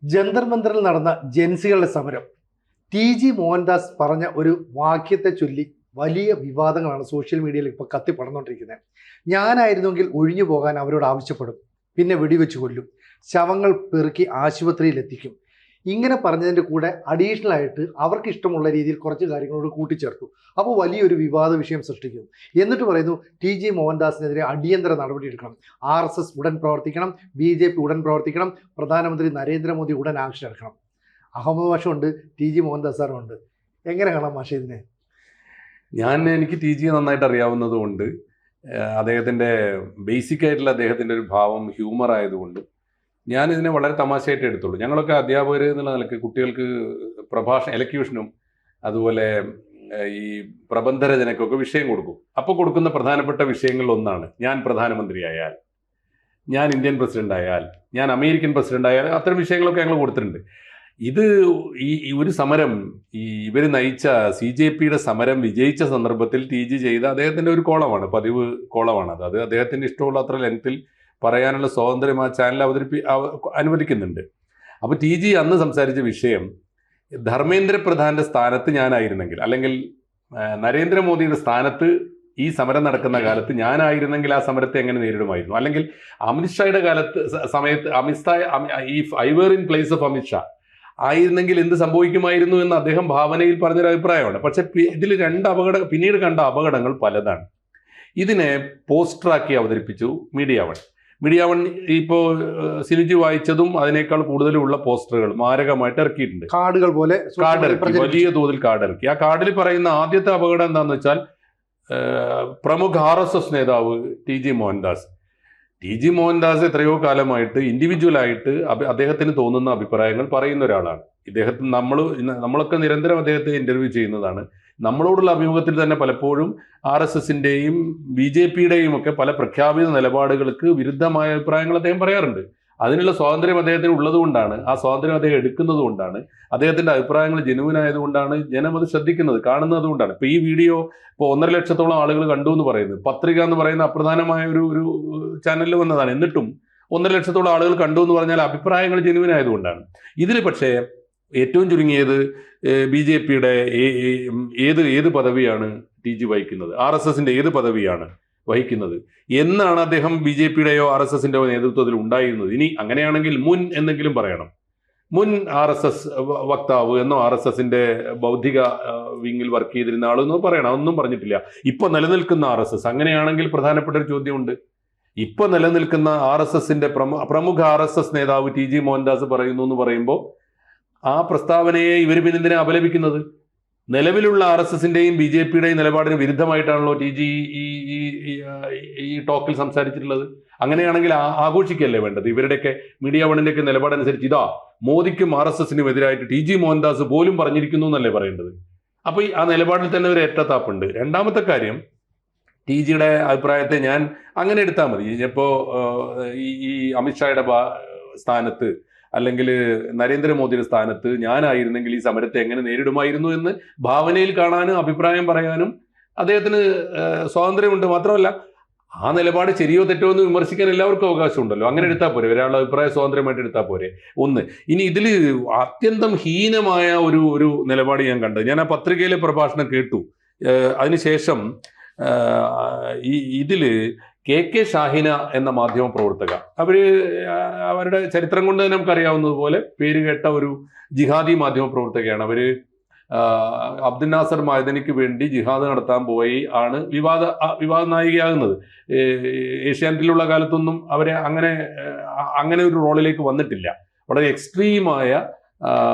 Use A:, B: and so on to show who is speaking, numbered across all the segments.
A: ജന്തർ മന്ദറിൽ നടന്ന ജെൻസികളുടെ സമരം ടി.ജി. മോഹൻദാസ് പറഞ്ഞ ഒരു വാക്യത്തെ ചൊല്ലി വലിയ വിവാദങ്ങളാണ് സോഷ്യൽ മീഡിയയിൽ ഇപ്പോൾ കത്തിപ്പടർന്നുകൊണ്ടിരിക്കുന്നത്. ഞാനായിരുന്നെങ്കിൽ ഒഴിഞ്ഞു പോകാൻ അവരോട് ആവശ്യപ്പെടും, പിന്നെ വെടിവെച്ച് കൊല്ലും, ശവങ്ങൾ പെറുക്കി ആശുപത്രിയിൽ എത്തിക്കും. ഇങ്ങനെ പറഞ്ഞതിൻ്റെ കൂടെ അഡീഷണൽ ആയിട്ട് അവർക്ക് ഇഷ്ടമുള്ള രീതിയിൽ കുറച്ച് കാര്യങ്ങളോട് കൂട്ടിച്ചേർത്തു. അപ്പോൾ വലിയൊരു വിവാദ വിഷയം സൃഷ്ടിക്കുന്നു. എന്നിട്ട് പറയുന്നു ടി.ജി. മോഹൻദാസിനെതിരെ അടിയന്തര നടപടിയെടുക്കണം, RSS ഉടൻ പ്രവർത്തിക്കണം, BJP ഉടൻ പ്രവർത്തിക്കണം, പ്രധാനമന്ത്രി നരേന്ദ്രമോദി ഉടൻ ആക്ഷൻ എടുക്കണം. അഹമ്മദ് മാഷുണ്ട്, ടി.ജി. മോഹൻദാസ് സാറുണ്ട്. എങ്ങനെ കാണാം മാഷെ ഇതിനെ?
B: എനിക്ക് ടി.ജി നന്നായിട്ട് അറിയാവുന്നതുകൊണ്ട്, അദ്ദേഹത്തിൻ്റെ ബേസിക് ആയിട്ടുള്ള അദ്ദേഹത്തിൻ്റെ ഒരു ഭാവം ഹ്യൂമർ ആയതുകൊണ്ട് ഞാൻ ഇതിനെ വളരെ തമാശയായിട്ട് എടുത്തുള്ളൂ. ഞങ്ങളൊക്കെ അധ്യാപകർ എന്നുള്ള നിലയ്ക്ക് കുട്ടികൾക്ക് എലക്യൂഷനും അതുപോലെ ഈ പ്രബന്ധരചനക്കൊക്കെ വിഷയം കൊടുക്കും. അപ്പോൾ കൊടുക്കുന്ന പ്രധാനപ്പെട്ട വിഷയങ്ങളിൽ ഒന്നാണ് ഞാൻ പ്രധാനമന്ത്രിയായാൽ, ഞാൻ ഇന്ത്യൻ പ്രസിഡന്റ് ആയാൽ, ഞാൻ അമേരിക്കൻ പ്രസിഡന്റ് ആയാൽ, അത്തരം വിഷയങ്ങളൊക്കെ ഞങ്ങൾ കൊടുത്തിട്ടുണ്ട്. ഇത് ഈ ഒരു സമരം ഇവർ നയിച്ച CJPയുടെ സമരം വിജയിച്ച സന്ദർഭത്തിൽ ടി.ജി ചെയ്ത അദ്ദേഹത്തിൻ്റെ ഒരു കോളമാണ്, പതിവ് കോളമാണ്. അത് അദ്ദേഹത്തിന് ഇഷ്ടമുള്ള അത്ര ലെങ്ത്തിൽ പറയാനുള്ള സ്വാതന്ത്ര്യം ആ ചാനൽ അനുവദിക്കുന്നുണ്ട്. അപ്പോൾ ടി.ജി അന്ന് സംസാരിച്ച വിഷയം ധർമ്മേന്ദ്ര പ്രധാന്റെ സ്ഥാനത്ത് ഞാനായിരുന്നെങ്കിൽ, അല്ലെങ്കിൽ നരേന്ദ്രമോദിയുടെ സ്ഥാനത്ത് ഈ സമരം നടക്കുന്ന കാലത്ത് ഞാനായിരുന്നെങ്കിൽ ആ സമരത്തെ എങ്ങനെ നേരിടുമായിരുന്നു, അല്ലെങ്കിൽ അമിത്ഷായുടെ സമയത്ത് I where in place of Amit Shah ആയിരുന്നെങ്കിൽ എന്ത് സംഭവിക്കുമായിരുന്നു എന്ന് അദ്ദേഹം ഭാവനയിൽ പറഞ്ഞൊരു അഭിപ്രായമാണ്. പക്ഷെ ഇതിൽ പിന്നീട് കണ്ട അപകടങ്ങൾ പലതാണ്. ഇതിനെ പോസ്റ്ററാക്കി അവതരിപ്പിച്ചു മീഡിയ വൺ ഇപ്പോൾ സിനുജി വായിച്ചതും അതിനേക്കാൾ കൂടുതലുള്ള പോസ്റ്ററുകൾ മാരകമായിട്ട് ഇറക്കിയിട്ടുണ്ട്. കാർഡിറക്കി, വലിയ തോതിൽ കാർഡിറക്കി. ആ കാർഡിൽ പറയുന്ന ആദ്യത്തെ അപകടം എന്താണെന്ന് വെച്ചാൽ, പ്രമുഖ RSS നേതാവ് ടി.ജി. മോഹൻദാസ് എത്രയോ കാലമായിട്ട് ഇൻഡിവിജ്വലായിട്ട് അദ്ദേഹത്തിന് തോന്നുന്ന അഭിപ്രായങ്ങൾ പറയുന്ന ഒരാളാണ്. നമ്മളൊക്കെ നിരന്തരം അദ്ദേഹത്തെ ഇന്റർവ്യൂ ചെയ്യുന്നതാണ്. നമ്മളോടുള്ള അഭിമുഖത്തിൽ തന്നെ പലപ്പോഴും RSSന്റെയും BJPയുടെയും ഒക്കെ പല പ്രഖ്യാപിത നിലപാടുകൾക്ക് വിരുദ്ധമായ അഭിപ്രായങ്ങൾ അദ്ദേഹം പറയാറുണ്ട്. അതിനുള്ള സ്വാതന്ത്ര്യം അദ്ദേഹത്തിന് ഉള്ളതുകൊണ്ടാണ്, ആ സ്വാതന്ത്ര്യം അദ്ദേഹം എടുക്കുന്നത് കൊണ്ടാണ്, അദ്ദേഹത്തിന്റെ അഭിപ്രായങ്ങൾ ജെനുവിൻ ആയതുകൊണ്ടാണ് ജനം അത് ശ്രദ്ധിക്കുന്നത്, കാണുന്നത് കൊണ്ടാണ്. ഇപ്പൊ ഈ വീഡിയോ 1.5 ലക്ഷത്തോളം ആളുകൾ കണ്ടു എന്ന് പറയുന്നത്, പത്രിക എന്ന് പറയുന്ന അപ്രധാനമായ ഒരു ചാനലിൽ വന്നതാണ്. എന്നിട്ടും 1.5 ലക്ഷത്തോളം ആളുകൾ കണ്ടു എന്ന് പറഞ്ഞാൽ അഭിപ്രായങ്ങൾ ജെനുവിൻ ആയതുകൊണ്ടാണ്. ഇതിൽ പക്ഷേ ഏറ്റവും ചുരുങ്ങിയത് BJPയുടെ ഏത് പദവിയാണ് ടി.ജി വഹിക്കുന്നത്, RSSന്റെ ഏത് പദവിയാണ് വഹിക്കുന്നത് എന്നാണ് അദ്ദേഹം BJPയുടെയോ RSSന്റെയോ നേതൃത്വത്തിൽ ഉണ്ടായിരുന്നത്. ഇനി അങ്ങനെയാണെങ്കിൽ മുൻ എന്നെങ്കിലും പറയണം, മുൻ RSS വക്താവ് എന്നോ RSSന്റെ ബൗദ്ധിക വിങ്ങിൽ വർക്ക് ചെയ്തിരുന്ന ആളെന്നോ പറയണം. ഒന്നും പറഞ്ഞിട്ടില്ല. ഇപ്പൊ നിലനിൽക്കുന്ന RSS, അങ്ങനെയാണെങ്കിൽ പ്രധാനപ്പെട്ട ഒരു ചോദ്യമുണ്ട്. ഇപ്പൊ നിലനിൽക്കുന്ന RSSന്റെ പ്രമുഖ RSS നേതാവ് ടി.ജി. മോഹൻദാസ് പറയുന്നു എന്ന് പറയുമ്പോൾ ആ പ്രസ്താവനയെ ഇവർ പിന്നെന്തിനാ അപലപിക്കുന്നത്? നിലവിലുള്ള RSSന്റെയും BJPയുടെയും നിലപാടിന് വിരുദ്ധമായിട്ടാണല്ലോ ടി.ജി ഈ ടോക്കിൽ സംസാരിച്ചിട്ടുള്ളത്. അങ്ങനെയാണെങ്കിൽ ആഘോഷിക്കല്ലേ വേണ്ടത്? ഇവരുടെയൊക്കെ മീഡിയ വണ്ണിന്റെയൊക്കെ നിലപാടനുസരിച്ച് ഇതാ മോദിക്കും RSSനും എതിരായിട്ട് ടി.ജി. മോഹൻദാസ് പോലും പറഞ്ഞിരിക്കുന്നു എന്നല്ലേ പറയേണ്ടത്? അപ്പൊ ആ നിലപാടിൽ തന്നെ ഒരു ഏറ്റത്താപ്പുണ്ട്. രണ്ടാമത്തെ കാര്യം, ടി.ജിയുടെ അഭിപ്രായത്തെ ഞാൻ അങ്ങനെ എടുത്താൽ മതി. ഇപ്പോ ഈ അമിത്ഷായുടെ സ്ഥാനത്ത് അല്ലെങ്കിൽ നരേന്ദ്രമോദിയുടെ സ്ഥാനത്ത് ഞാനായിരുന്നെങ്കിൽ ഈ സമരത്തെ എങ്ങനെ നേരിടുമായിരുന്നു എന്ന് ഭാവനയിൽ കാണാനും അഭിപ്രായം പറയാനും അദ്ദേഹത്തിന് സ്വാതന്ത്ര്യമുണ്ട്. മാത്രമല്ല, ആ നിലപാട് ശരിയോ തെറ്റോ എന്ന് വിമർശിക്കാൻ എല്ലാവർക്കും അവകാശമുണ്ടല്ലോ. അങ്ങനെ എടുത്താൽ പോരെ, ഒരാളുടെ അഭിപ്രായ സ്വാതന്ത്ര്യമായിട്ട് എടുത്താൽ പോരെ. ഒന്ന്, ഇനി ഇതിൽ അത്യന്തം ഹീനമായ ഒരു നിലപാട് ഞാൻ കണ്ടത്. ഞാൻ ആ പത്രികയിലെ പ്രഭാഷണം കേട്ടു. അതിനുശേഷം ഇതില് KK ഷാഹിന എന്ന മാധ്യമ പ്രവർത്തക, അവരുടെ ചരിത്രം കൊണ്ട് തന്നെ നമുക്കറിയാവുന്നതുപോലെ പേര് കേട്ട ഒരു ജിഹാദി മാധ്യമ പ്രവർത്തകയാണ്. അബ്ദുൽ നാസർ മഅദനിക്ക് വേണ്ടി ജിഹാദ് നടത്താൻ പോയി ആണ് വിവാദ നായികയാകുന്നത്. ഏഷ്യാനെറ്റിലുള്ള കാലത്തൊന്നും അവരെ അങ്ങനെ ഒരു റോളിലേക്ക് വന്നിട്ടില്ല. വളരെ എക്സ്ട്രീമായ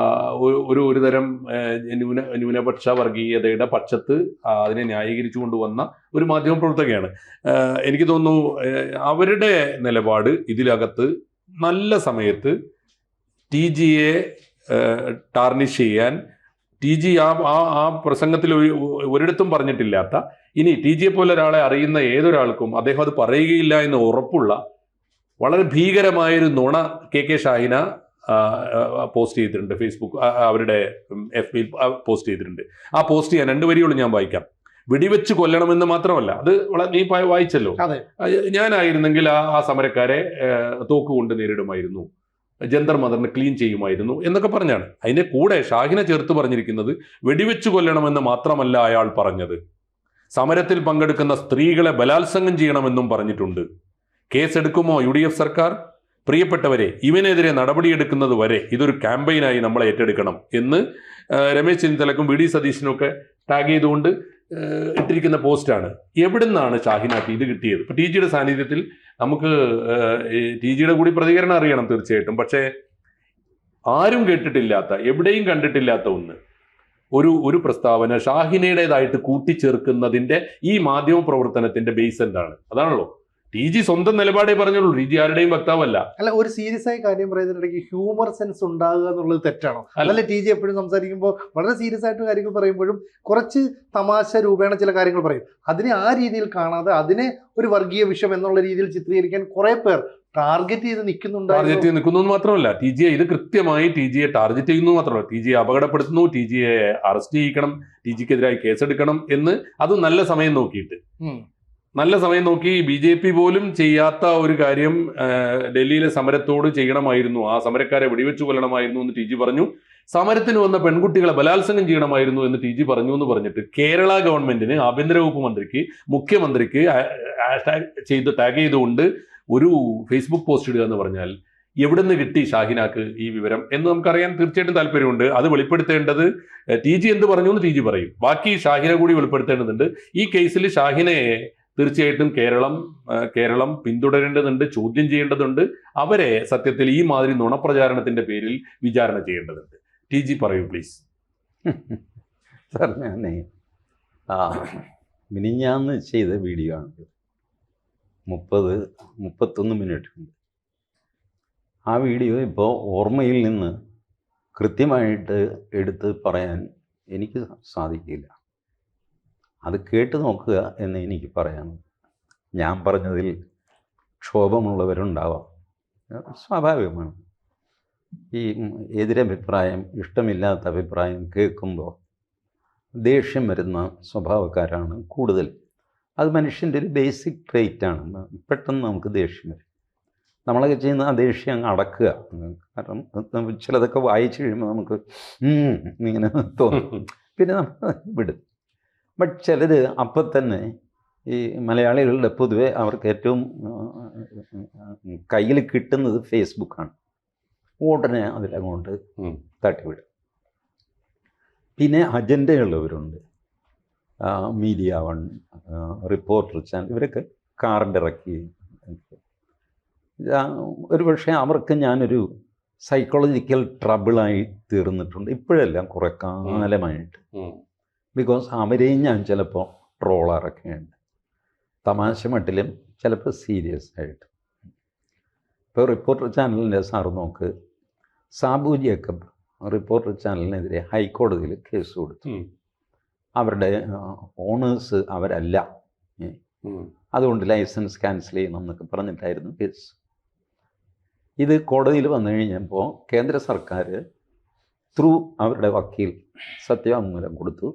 B: ഒരു തരം ന്യൂനപക്ഷ വർഗീയതയുടെ പക്ഷത്ത് അതിനെ ന്യായീകരിച്ചു കൊണ്ടുവന്ന ഒരു മാധ്യമ പ്രവർത്തകയാണ്. എനിക്ക് തോന്നുന്നു അവരുടെ നിലപാട് ഇതിനകത്ത് നല്ല സമയത്ത് ടി.ജിയെ ടാർണിഷ് ചെയ്യാൻ, ടി.ജി ആ പ്രസംഗത്തിൽ ഒരിടത്തും പറഞ്ഞിട്ടില്ലാത്ത, ഇനി ടി.ജിയെ പോലെ ഒരാളെ അറിയുന്ന ഏതൊരാൾക്കും അദ്ദേഹം അത് പറയുകയില്ല എന്ന് ഉറപ്പുള്ള വളരെ ഭീകരമായൊരു നുണ KK ഷാഹിന പോസ്റ്റ് ചെയ്തിട്ടുണ്ട്. ഫേസ്ബുക്ക് അവരുടെ FBയിൽ പോസ്റ്റ് ചെയ്തിട്ടുണ്ട്. ആ പോസ്റ്റ് ഞാൻ 2 വരിയോളം ഞാൻ വായിക്കാം. വെടിവെച്ച് കൊല്ലണമെന്ന് മാത്രമല്ല, അത് നീ വായിച്ചല്ലോ, ഞാനായിരുന്നെങ്കിൽ ആ സമരക്കാരെ തോക്കുകൊണ്ട് നേരിടുമായിരുന്നു, ജന്തർ മന്ദറിനെ ക്ലീൻ ചെയ്യുമായിരുന്നു എന്നൊക്കെ പറഞ്ഞാണ്. അതിന്റെ കൂടെ ഷാഹിനെ ചേർത്ത് പറഞ്ഞിരിക്കുന്നത് വെടിവെച്ചു കൊല്ലണമെന്ന് മാത്രമല്ല അയാൾ പറഞ്ഞത്, സമരത്തിൽ പങ്കെടുക്കുന്ന സ്ത്രീകളെ ബലാത്സംഗം ചെയ്യണമെന്നും പറഞ്ഞിട്ടുണ്ട്. കേസെടുക്കുമോ UDF സർക്കാർ? പ്രിയപ്പെട്ടവരെ, ഇവനെതിരെ നടപടിയെടുക്കുന്നത് വരെ ഇതൊരു ക്യാമ്പയിനായി നമ്മൾ ഏറ്റെടുക്കണം എന്ന് രമേശ് ചെന്നിത്തലക്കും VD സതീശനും ഒക്കെ ടാഗ് ചെയ്തുകൊണ്ട് ഇട്ടിരിക്കുന്ന പോസ്റ്റാണ്. എവിടുന്നാണ് ഷാഹിനാക്ക് ഇത് കിട്ടിയത്? ഇപ്പൊ TG യുടെ സാന്നിധ്യത്തിൽ നമുക്ക് TG യുടെ കൂടി പ്രതികരണം അറിയണം തീർച്ചയായിട്ടും. പക്ഷേ ആരും കേട്ടിട്ടില്ലാത്ത, എവിടെയും കണ്ടിട്ടില്ലാത്ത ഒരു പ്രസ്താവന ഷാഹിനയുടേതായിട്ട് കൂട്ടിച്ചേർക്കുന്നതിന്റെ ഈ മാധ്യമ പ്രവർത്തനത്തിന്റെ ബേസ് എന്താണ്? അതാണല്ലോ. TG സ്വന്തം നിലപാടേ പറഞ്ഞുള്ളൂ. TG ആരുടെയും വക്താവല്ല.
A: അല്ല, ഒരു സീരിയസ് ആയ കാര്യം പറയുന്നതിനിടയ്ക്ക് ഹ്യൂമർ സെൻസ് ഉണ്ടാകുക എന്നുള്ളത് തെറ്റാണോ? അതല്ല, TG എപ്പോഴും സംസാരിക്കുമ്പോൾ വളരെ സീരിയസ് ആയിട്ട് കാര്യങ്ങൾ പറയുമ്പോഴും കുറച്ച് തമാശ രൂപേണ ചില കാര്യങ്ങൾ പറയും. അതിനെ ആ രീതിയിൽ കാണാതെ അതിനെ ഒരു വർഗീയ വിഷയം എന്നുള്ള രീതിയിൽ ചിത്രീകരിക്കാൻ കുറെ പേർ ടാർഗറ്റ് ചെയ്ത് നിൽക്കുന്നു
B: മാത്രമല്ല, ഇത് കൃത്യമായി TGയെ ടാർഗറ്റ് ചെയ്യുന്നു മാത്രമല്ല, TGയെ അപകടപ്പെടുത്തുന്നു, TGയെ അറസ്റ്റ് ചെയ്യിക്കണം, TGക്കെതിരായി കേസെടുക്കണം എന്ന് അത് നല്ല സമയം നോക്കി BJP പോലും ചെയ്യാത്ത ഒരു കാര്യം ഡൽഹിയിലെ സമരത്തോട് ചെയ്യണമായിരുന്നു, ആ സമരക്കാരെ വെടിവെച്ചു കൊല്ലണമായിരുന്നു എന്ന് TG പറഞ്ഞു. സമരത്തിന് വന്ന പെൺകുട്ടികളെ ബലാത്സംഗം ചെയ്യണമായിരുന്നു എന്ന് TG പറഞ്ഞു എന്ന് പറഞ്ഞിട്ട് കേരള ഗവൺമെന്റിന്, ആഭ്യന്തര വകുപ്പ് മന്ത്രിക്ക്, മുഖ്യമന്ത്രിക്ക് ടാഗ് ചെയ്തുകൊണ്ട് ഒരു ഫേസ്ബുക്ക് പോസ്റ്റ് ഇടുക എന്ന് പറഞ്ഞാൽ എവിടെ നിന്ന് കിട്ടി ഷാഹിനാക്ക് ഈ വിവരം എന്ന് നമുക്കറിയാൻ തീർച്ചയായിട്ടും താല്പര്യമുണ്ട്. അത് വെളിപ്പെടുത്തേണ്ടത് TG എന്ത് പറഞ്ഞു എന്ന് TG പറയും, ബാക്കി ഷാഹിനെ കൂടി വെളിപ്പെടുത്തേണ്ടതുണ്ട്. ഈ കേസിൽ ഷാഹിനയെ തീർച്ചയായിട്ടും കേരളം പിന്തുടരേണ്ടതുണ്ട്, ചോദ്യം ചെയ്യേണ്ടതുണ്ട്. അവരെ സത്യത്തിൽ ഈ മാതിരി നുണപ്രചാരണത്തിന്റെ പേരിൽ വിചാരണ ചെയ്യേണ്ടതുണ്ട്. TG പറയൂ പ്ലീസ്.
C: സാർ, ഞാനേ മിനിഞ്ഞാന്ന് ചെയ്ത വീഡിയോ ആണ്, 31 മിനിറ്റ് ഉണ്ട്. ആ വീഡിയോ ഇപ്പോൾ ഓർമ്മയിൽ നിന്ന് കൃത്യമായിട്ട് എടുത്ത് പറയാൻ എനിക്ക് സാധിക്കില്ല. അത് കേട്ട് നോക്കുക എന്ന് എനിക്ക് പറയാം. ഞാൻ പറഞ്ഞതിൽ ക്ഷോഭമുള്ളവരുണ്ടാവാം, സ്വാഭാവികമാണ്. ഈ എതിരഭിപ്രായം, ഇഷ്ടമില്ലാത്ത അഭിപ്രായം കേൾക്കുമ്പോൾ ദേഷ്യം വരുന്ന സ്വഭാവക്കാരാണ് കൂടുതൽ. അത് മനുഷ്യൻ്റെ ഒരു ബേസിക് ട്രെയ്റ്റാണ്. പെട്ടെന്ന് നമുക്ക് ദേഷ്യം വരും. നമ്മളൊക്കെ ചെയ്യുന്ന ആ ദേഷ്യം അങ്ങ് അടക്കുക. കാരണം ചിലതൊക്കെ വായിച്ചു കഴിയുമ്പോൾ നമുക്ക് ഇങ്ങനെ തോന്നും, പിന്നെ നമ്മൾ വിടും. ബട്ട് ചിലർ അപ്പം തന്നെ, ഈ മലയാളികളുടെ പൊതുവെ അവർക്ക് ഏറ്റവും കയ്യിൽ കിട്ടുന്നത് ഫേസ്ബുക്കാണ്. ഉടനെ അതിലങ്ങോട്ട് തട്ടിവിടും. പിന്നെ അജണ്ടയുള്ളവരുണ്ട്, മീഡിയ വൺ, റിപ്പോർട്ടർ ചാനൽ, ഇവരൊക്കെ കാർഡ് ഇറക്കി. ഒരു പക്ഷേ അവർക്ക് ഞാനൊരു സൈക്കോളജിക്കൽ ട്രബിളായി തീർന്നിട്ടുണ്ട് ഇപ്പോഴെല്ലാം, കുറേ കാലമായിട്ട്. ബിക്കോസ് അവരെയും ഞാൻ ചിലപ്പോൾ ട്രോളറൊക്കെയുണ്ട്, തമാശ മട്ടിലും ചിലപ്പോൾ സീരിയസ് ആയിട്ട്. ഇപ്പോൾ റിപ്പോർട്ടർ ചാനലിൻ്റെ സാറ് നോക്ക്, സാബു ജേക്കബ് റിപ്പോർട്ടർ ചാനലിനെതിരെ ഹൈക്കോടതിയിൽ കേസ് കൊടുത്തു. അവരുടെ ഓണേഴ്സ് അവരല്ല, അതുകൊണ്ട് ലൈസൻസ് ക്യാൻസൽ ചെയ്യണം എന്നൊക്കെ പറഞ്ഞിട്ടായിരുന്നു കേസ്. ഇത് കോടതിയിൽ വന്നു കഴിഞ്ഞപ്പോൾ കേന്ദ്ര സർക്കാർ ത്രൂ അവരുടെ വക്കീൽ സത്യവാങ്മൂലം കൊടുത്തു,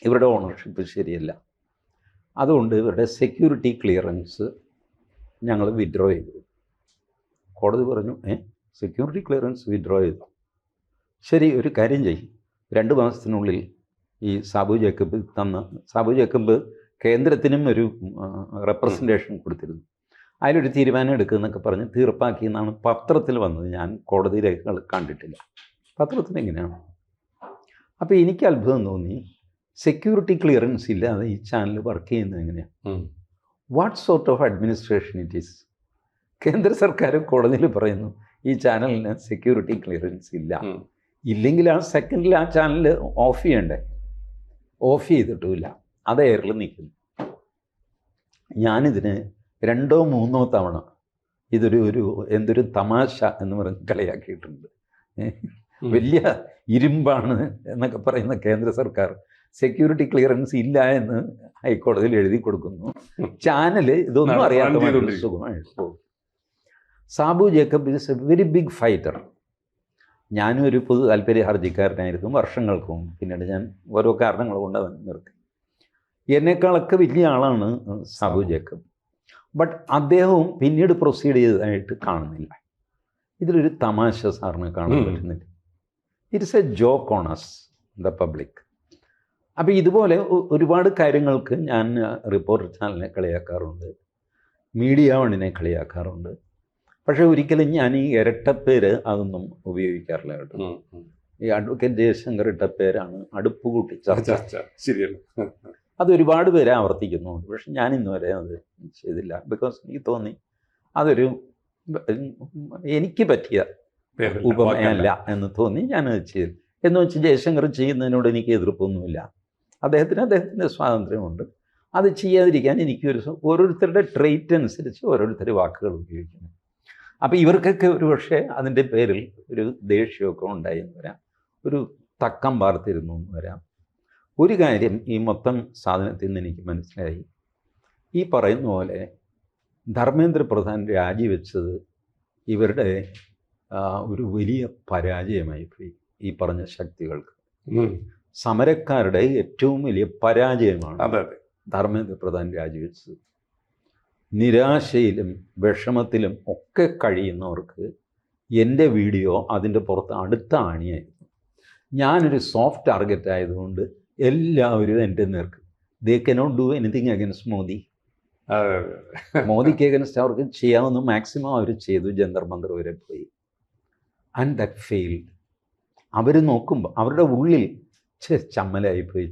C: ഇവരുടെ ഓണർഷിപ്പ് ശരിയല്ല, അതുകൊണ്ട് ഇവരുടെ സെക്യൂരിറ്റി ക്ലിയറൻസ് ഞങ്ങൾ വിഡ്രോ ചെയ്തു. കോടതി പറഞ്ഞു, സെക്യൂരിറ്റി ക്ലിയറൻസ് വിഡ്രോ ചെയ്തു, ശരി, ഒരു കാര്യം ചെയ്യും, 2 മാസത്തിനുള്ളിൽ ഈ സാബു ജേക്കബ് കേന്ദ്രത്തിനും ഒരു റെപ്രസെൻറ്റേഷൻ കൊടുത്തിരുന്നു, അതിലൊരു തീരുമാനം എടുക്കുമെന്നൊക്കെ പറഞ്ഞ് തീർപ്പാക്കി എന്നാണ് പത്രത്തിൽ വന്നത്. ഞാൻ കോടതി രേഖകൾ കണ്ടിട്ടില്ല, പത്രത്തിൽ എങ്ങനെയാണ്. അപ്പോൾ എനിക്ക് അത്ഭുതം തോന്നി, സെക്യൂരിറ്റി ക്ലിയറൻസ് ഇല്ലാതെ ഈ ചാനൽ വർക്ക് ചെയ്യുന്നത് എങ്ങനെയാണ്? What sort of administration it is? കേന്ദ്ര സർക്കാർ കോടതിയിൽ പറയുന്നു ഈ ചാനലിന് സെക്യൂരിറ്റി ക്ലിയറൻസ് ഇല്ലെങ്കിൽ ആ സെക്കൻഡിൽ ആ ചാനൽ ഓഫ് ചെയ്യണ്ടേ, ഓഫ് ചെയ്തിട്ടുമില്ല, അത് എയറിൽ നിൽക്കുന്നു. ഞാനിതിന് 2 or 3 തവണ എന്തൊരു തമാശ എന്ന് പറഞ്ഞ് കളിയാക്കിയിട്ടുണ്ട്. വലിയ ഇരുമ്പാണ് എന്നൊക്കെ പറയുന്ന കേന്ദ്ര സർക്കാർ സെക്യൂരിറ്റി ക്ലിയറൻസ് ഇല്ല എന്ന് ഹൈക്കോടതിയിൽ എഴുതി കൊടുക്കുന്നു. ചാനൽ ഇതൊന്നും അറിയാത്ത സുഖമായിട്ട് പോകും. Sabu Jacob is a very big fighter. ഞാനും ഒരു പൊതു താല്പര്യ ഹർജിക്കാരനായിരുന്നു വർഷങ്ങൾക്ക് മുമ്പ്. പിന്നീട് ഞാൻ ഓരോ കാരണങ്ങൾ കൊണ്ട് അത് നിർത്തി. എന്നേക്കാളൊക്കെ വലിയ ആളാണ് സാബു ജേക്കബ്. ബട്ട് അദ്ദേഹവും പിന്നീട് പ്രൊസീഡ് ചെയ്തതായിട്ട് കാണുന്നില്ല. ഇതിലൊരു തമാശ സാറിന് കാണാൻ പറ്റുന്നില്ല. It's a joke on us the public. അപ്പോൾ ഇതുപോലെ ഒരുപാട് കാര്യങ്ങൾക്ക് ഞാൻ റിപ്പോർട്ടർ ചാനലിനെ കളിയാക്കാറുണ്ട്, മീഡിയ വണ്ണിനെ കളിയാക്കാറുണ്ട്. പക്ഷേ ഒരിക്കലും ഞാൻ ഈ ഇരട്ടപ്പേര് അതൊന്നും ഉപയോഗിക്കാറില്ല കേട്ടോ. ഈ അഡ്വക്കേറ്റ് ജയശങ്കർ ഇട്ട പേരാണ് അടുപ്പ് കൂട്ടി ചർച്ച.
B: ശരിയാണ്.
C: അത് ഒരുപാട് പേരെ ആവർത്തിക്കുന്നുണ്ട്. പക്ഷെ ഞാൻ ഇന്ന് വരെ അത് ചെയ്തില്ല. ബിക്കോസ് എനിക്ക് തോന്നി അതൊരു എനിക്ക് പറ്റിയ ഉപമയല്ല എന്ന് തോന്നി ഞാനത് ചെയ്തു. എന്ന് വെച്ച് ജയശങ്കർ ചെയ്യുന്നതിനോട് എനിക്ക് എതിർപ്പൊന്നുമില്ല. അദ്ദേഹത്തിൻ്റെ സ്വാതന്ത്ര്യമുണ്ട്. അത് ചെയ്യാതിരിക്കാൻ എനിക്കൊരു ഓരോരുത്തരുടെ ട്രെയ്റ്റ് അനുസരിച്ച് ഓരോരുത്തർ വാക്കുകൾ ഉപയോഗിക്കുന്നു. അപ്പോൾ ഇവർക്കൊക്കെ ഒരു പക്ഷേ അതിൻ്റെ പേരിൽ ഒരു ദേഷ്യമൊക്കെ ഉണ്ടായി എന്ന് വരാം, ഒരു തക്കം പാർത്തിരുന്നു എന്ന് വരാം. ഒരു കാര്യം ഈ മൊത്തം സാധനത്തിൽ നിന്ന് എനിക്ക് മനസ്സിലായി, ഈ പറയുന്ന പോലെ ധർമ്മേന്ദ്ര പ്രധാൻ രാജിവെച്ചത് ഇവരുടെ ഒരു വലിയ പരാജയമായി പോയി. ഈ പറഞ്ഞ ശക്തികൾക്ക് സമരക്കാരുടെ ഏറ്റവും വലിയ പരാജയമാണ് ധർമ്മേന്ദ്ര പ്രധാൻ രാജിവെച്ചത്. നിരാശയിലും വിഷമത്തിലും ഒക്കെ കഴിയുന്നവർക്ക് എൻ്റെ വീഡിയോ അതിൻ്റെ പുറത്ത് അടുത്ത ആണിയായിരുന്നു. ഞാനൊരു സോഫ്റ്റ് ടാർഗറ്റ് ആയതുകൊണ്ട് എല്ലാവരും എൻ്റെ നേർക്ക് they cannot do anything against Modi. മോദിക്ക് അഗൻസ്റ്റ് അവർക്ക് ചെയ്യാവുന്ന മാക്സിമം അവർ ചെയ്തു. ജന്തർ മന്ദർ വരെ പോയി. And that failed. അവർ നോക്കുമ്പോൾ അവരുടെ ഉള്ളിൽ ചമ്മലായിപ്പോയി.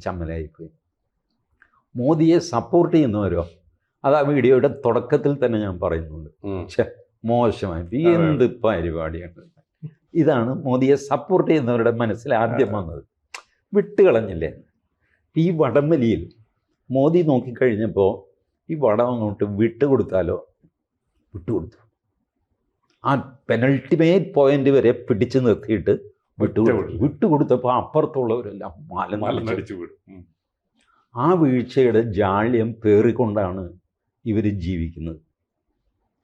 C: മോദിയെ സപ്പോർട്ട് ചെയ്യുന്നവരോ, അത് ആ വീഡിയോയുടെ തുടക്കത്തിൽ തന്നെ ഞാൻ പറയുന്നുണ്ട്, മോശമായി, എന്ത് പരിപാടിയാണ്. ഇതാണ് മോദിയെ സപ്പോർട്ട് ചെയ്യുന്നവരുടെ മനസ്സിൽ ആദ്യം വന്നത്. വിട്ടുകളഞ്ഞില്ലേ. ഈ വടംവലിയിൽ മോദി നോക്കിക്കഴിഞ്ഞപ്പോൾ ഈ വടം അങ്ങോട്ട് വിട്ടുകൊടുത്താലോ, വിട്ടുകൊടുത്തു. ആ പെനൾട്ടിമേറ്റ് പോയിന്റ് വരെ പിടിച്ചു നിർത്തിയിട്ട് വിട്ടുകൊടുത്തപ്പോൾ അപ്പുറത്തുള്ളവരെല്ലാം മാലടിച്ചു വിടും. ആ വീഴ്ചയുടെ ജാള്യം പേറിക്കൊണ്ടാണ് ഇവർ ജീവിക്കുന്നത്.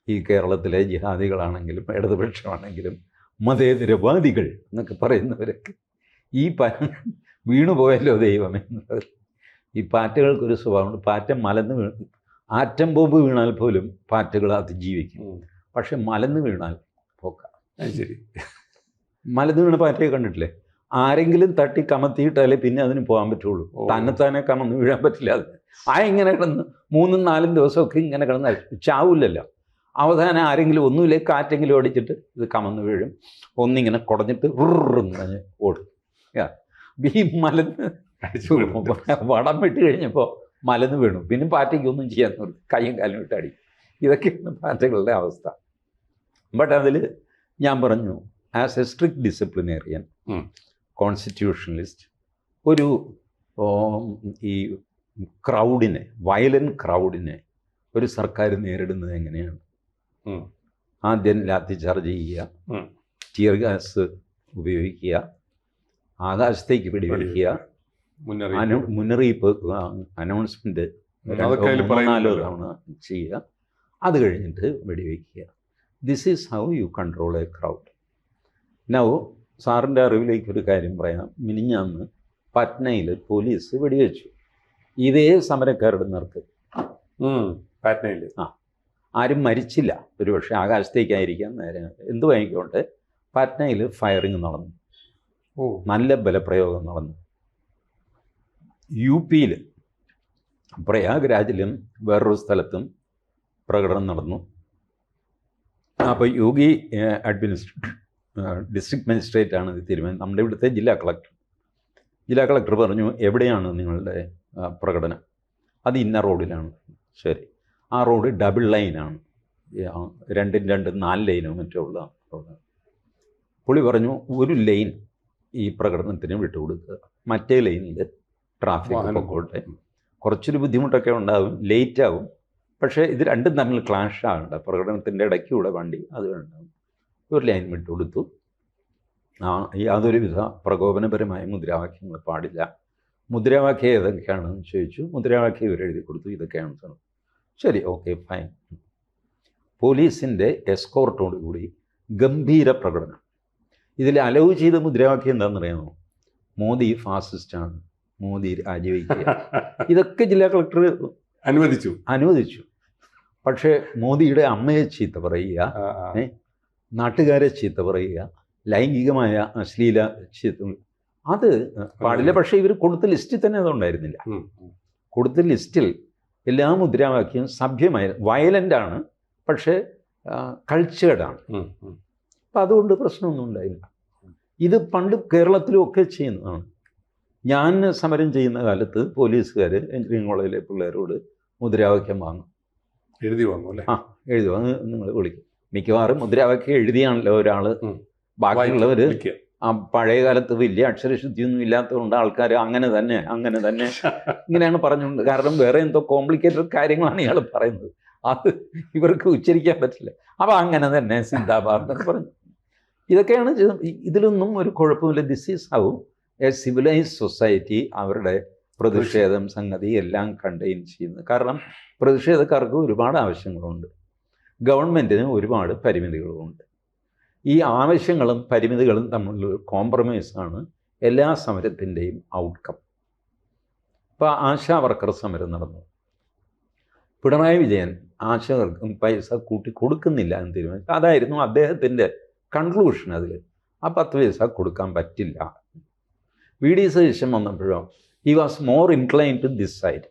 C: ഈ കേരളത്തിലെ ജിഹാദികളാണെങ്കിലും ഇടതുപക്ഷമാണെങ്കിലും മതേതരവാദികൾ എന്നൊക്കെ പറയുന്നവരൊക്കെ ഈ വീണുപോയല്ലോ ദൈവമേ എന്നുള്ളത്. ഈ പാറ്റകൾക്കൊരു സ്വഭാവമുണ്ട്. പാറ്റ മലന്ന് ആറ്റം ബോംബ് വീണാൽ പോലും പാറ്റകൾ അതിജീവിക്കും. പക്ഷെ മലന്ന് വീണാൽ പോക്കാം.
B: ശരി,
C: മലന്ന് വീണ പാറ്റയെ കണ്ടിട്ടില്ലേ? ആരെങ്കിലും തട്ടി കമത്തിയിട്ടാലേ പിന്നെ അതിന് പോകാൻ പറ്റുള്ളൂ. തന്നെത്താനെ കമന്ന് വീഴാൻ പറ്റില്ല. അതിന് ഇങ്ങനെ കിടന്ന് 3-4 ദിവസമൊക്കെ ഇങ്ങനെ കിടന്ന് ചാവില്ലല്ലോ. അവസാനം ആരെങ്കിലും ഒന്നുമില്ലേ കാറ്റെങ്കിലും അടിച്ചിട്ട് ഇത് കമന്ന് വീഴും. ഒന്നിങ്ങനെ കുടഞ്ഞിട്ട് റുറിങ്ങനെ ഓടും. ഈ മലന്ന് വടം വിട്ട് കഴിഞ്ഞപ്പോൾ മലന്ന് വീണു. പിന്നെ പാറ്റയ്ക്കൊന്നും ചെയ്യാൻ നിർത്തി, കയ്യും കാലും ഇട്ട് അടിക്കും. ഇതൊക്കെയാണ് പാറ്റകളുടെ അവസ്ഥ. ബട്ട് അതിൽ ഞാൻ പറഞ്ഞു, ആസ് എ സ്ട്രിക്റ്റ് ഡിസിപ്ലിനേറിയൻ കോൺസ്റ്റിറ്റ്യൂഷണലിസ്റ്റ്, ഒരു ഈ ക്രൗഡിനെ, വയലൻ്റ് ക്രൗഡിനെ ഒരു സർക്കാർ നേരിടുന്നത് എങ്ങനെയാണ്? ആദ്യം ലാത്തി ചാർജ് ചെയ്യുക, ടിയർ ഗ്യാസ് ഉപയോഗിക്കുക, ആകാശത്തേക്ക് വെടിവെക്കുക, മുന്നറിയിപ്പ് അനൗൺസ്മെൻറ്റ് 3-4 തവണ ചെയ്യുക, അത് കഴിഞ്ഞിട്ട് വെടിവെക്കുക. This is how you control a crowd. Now സാറിൻ്റെ അറിവിലേക്ക് ഒരു കാര്യം പറയാം. മിനിഞ്ഞാന്ന് പറ്റ്നയിൽ പോലീസ് വെടിവെച്ചു ഇതേ സമരക്കാരുടെ നേർക്ക്.
B: പാറ്റ്നയിൽ
C: ആരും മരിച്ചില്ല. ഒരുപക്ഷെ ആകാശത്തേക്കായിരിക്കാം, നേരെ എന്തു വാങ്ങിക്കോട്ടെ. പാറ്റ്നയിൽ ഫയറിങ് നടന്നു, നല്ല ബലപ്രയോഗം നടന്നു. UP-യിൽ പ്രയാഗ്രാജിലും വേറൊരു സ്ഥലത്തും പ്രകടനം നടന്നു. അപ്പോൾ യോഗി ഡിസ്ട്രിക്ട് മജിസ്ട്രേറ്റാണ് ഇത് തീരുമാനം. നമ്മുടെ ഇവിടുത്തെ ജില്ലാ കളക്ടർ പറഞ്ഞു, എവിടെയാണ് നിങ്ങളുടെ പ്രകടനം? അത് ഇന്ന റോഡിലാണ്. ശരി, ആ റോഡ് ഡബിൾ ലൈനാണ്, 2-4 ലൈനോ മറ്റോ ഉള്ള റോഡാണ്. പുള്ളി പറഞ്ഞു, ഒരു ലൈൻ ഈ പ്രകടനത്തിന് വിട്ടുകൊടുക്കുക, മറ്റേ ലൈനിൽ ട്രാഫിക് പൊക്കോട്ടെ. കുറച്ചൊരു ബുദ്ധിമുട്ടൊക്കെ ഉണ്ടാകും, ലേറ്റ് ആകും, പക്ഷേ ഇത് രണ്ടും തമ്മിൽ ക്ലാഷ് ആകണ്ട. പ്രകടനത്തിൻ്റെ ഇടയ്ക്കൂടെ വണ്ടി അത് ഉണ്ടാകും. ഒരു ലൈൻ വിട്ടുകൊടുത്തു. യാതൊരുവിധ പ്രകോപനപരമായ മുദ്രാവാക്യങ്ങൾ പാടില്ല. മുദ്രാവാക്യം ഏതൊക്കെയാണെന്ന് ചോദിച്ചു. മുദ്രാവാക്യം ഇവർ എഴുതി കൊടുത്തു, ഇതൊക്കെയാണ്. ശരി, ഓക്കെ, ഫൈൻ. പോലീസിൻ്റെ എസ്കോർട്ടോടുകൂടി ഗംഭീര പ്രകടനം. ഇതിൽ അലവ് ചെയ്ത മുദ്രാവാക്യം എന്താണെന്നറിയാമോ? മോദി ഫാസിസ്റ്റാണ്, മോദി രാജിവെക്കുക. ഇതൊക്കെ ജില്ലാ കളക്ടർ അനുവദിച്ചു. പക്ഷേ മോദിയുടെ അമ്മയെ ചീത്ത പറയുക, നാട്ടുകാരെ ചീത്ത പറയുക, ലൈംഗികമായ അശ്ലീല ചീത്ത, അത് പാടില്ല. പക്ഷേ ഇവർ കൊടുത്ത ലിസ്റ്റിൽ തന്നെ അതുണ്ടായിരുന്നില്ല. കൊടുത്ത ലിസ്റ്റിൽ എല്ലാ മുദ്രാവാക്യവും സഭ്യമായ, വയലൻ്റാണ്, പക്ഷേ കൾച്ചേർഡാണ്. അപ്പം അതുകൊണ്ട് പ്രശ്നമൊന്നും ഉണ്ടായില്ല. ഇത് പണ്ട് കേരളത്തിലുമൊക്കെ ചെയ്യുന്നതാണ്. ഞാൻ സമരം ചെയ്യുന്ന കാലത്ത് പോലീസുകാർ എഞ്ചിനീയറിംഗ് കോളേജിലെ പിള്ളേരോട് മുദ്രാവാക്യം വാങ്ങും,
B: എഴുതി വാങ്ങും അല്ലേ?
C: എഴുതി വാങ്ങി നിങ്ങൾ വിളിക്കും. മിക്കവാറും മുദ്രാവാക്യം എഴുതിയാണല്ലോ ഒരാൾ. ബാക്കിയുള്ളവർ ആ പഴയ കാലത്ത് വലിയ അക്ഷരശുദ്ധിയൊന്നും ഇല്ലാത്തതുകൊണ്ട് ആൾക്കാർ അങ്ങനെ തന്നെ ഇങ്ങനെയാണ് പറഞ്ഞുകൊണ്ട്, കാരണം വേറെ എന്തോ കോംപ്ലിക്കേറ്റഡ് കാര്യങ്ങളാണ് ഇയാൾ പറയുന്നത്, അത് ഇവർക്ക് ഉച്ചരിക്കാൻ പറ്റില്ല. അപ്പം അങ്ങനെ തന്നെ സിന്ദാബാദ് എന്നൊക്കെ പറഞ്ഞു. ഇതൊക്കെയാണ്. ഇതിലൊന്നും ഒരു കുഴപ്പമില്ല. This is how A civilised society അവരുടെ പ്രതിഷേധം സംഗതി എല്ലാം കണ്ടെയ്ൻ ചെയ്യുന്നത്. കാരണം പ്രതിഷേധക്കാർക്ക് ഒരുപാട് ആവശ്യങ്ങളുണ്ട്, ഗവൺമെൻറ്റിന് ഒരുപാട് പരിമിതികളുമുണ്ട്. ഈ ആവശ്യങ്ങളും പരിമിതികളും തമ്മിലുള്ള കോംപ്രമൈസാണ് എല്ലാ സമരത്തിൻ്റെയും ഔട്ട്കം. ഇപ്പോൾ ആശാ വർക്കർ സമരം നടന്നു. പിണറായി വിജയൻ ആശാവർക്കും പൈസ കൂട്ടി കൊടുക്കുന്നില്ല എന്ന് തീരുമാനിച്ചു. അതായിരുന്നു അദ്ദേഹത്തിൻ്റെ കൺക്ലൂഷൻ. അതിൽ ആ 10 പൈസ കൊടുക്കാൻ പറ്റില്ല. വി ഡി സതീശൻ വന്നപ്പോഴോ he was more incline to this side.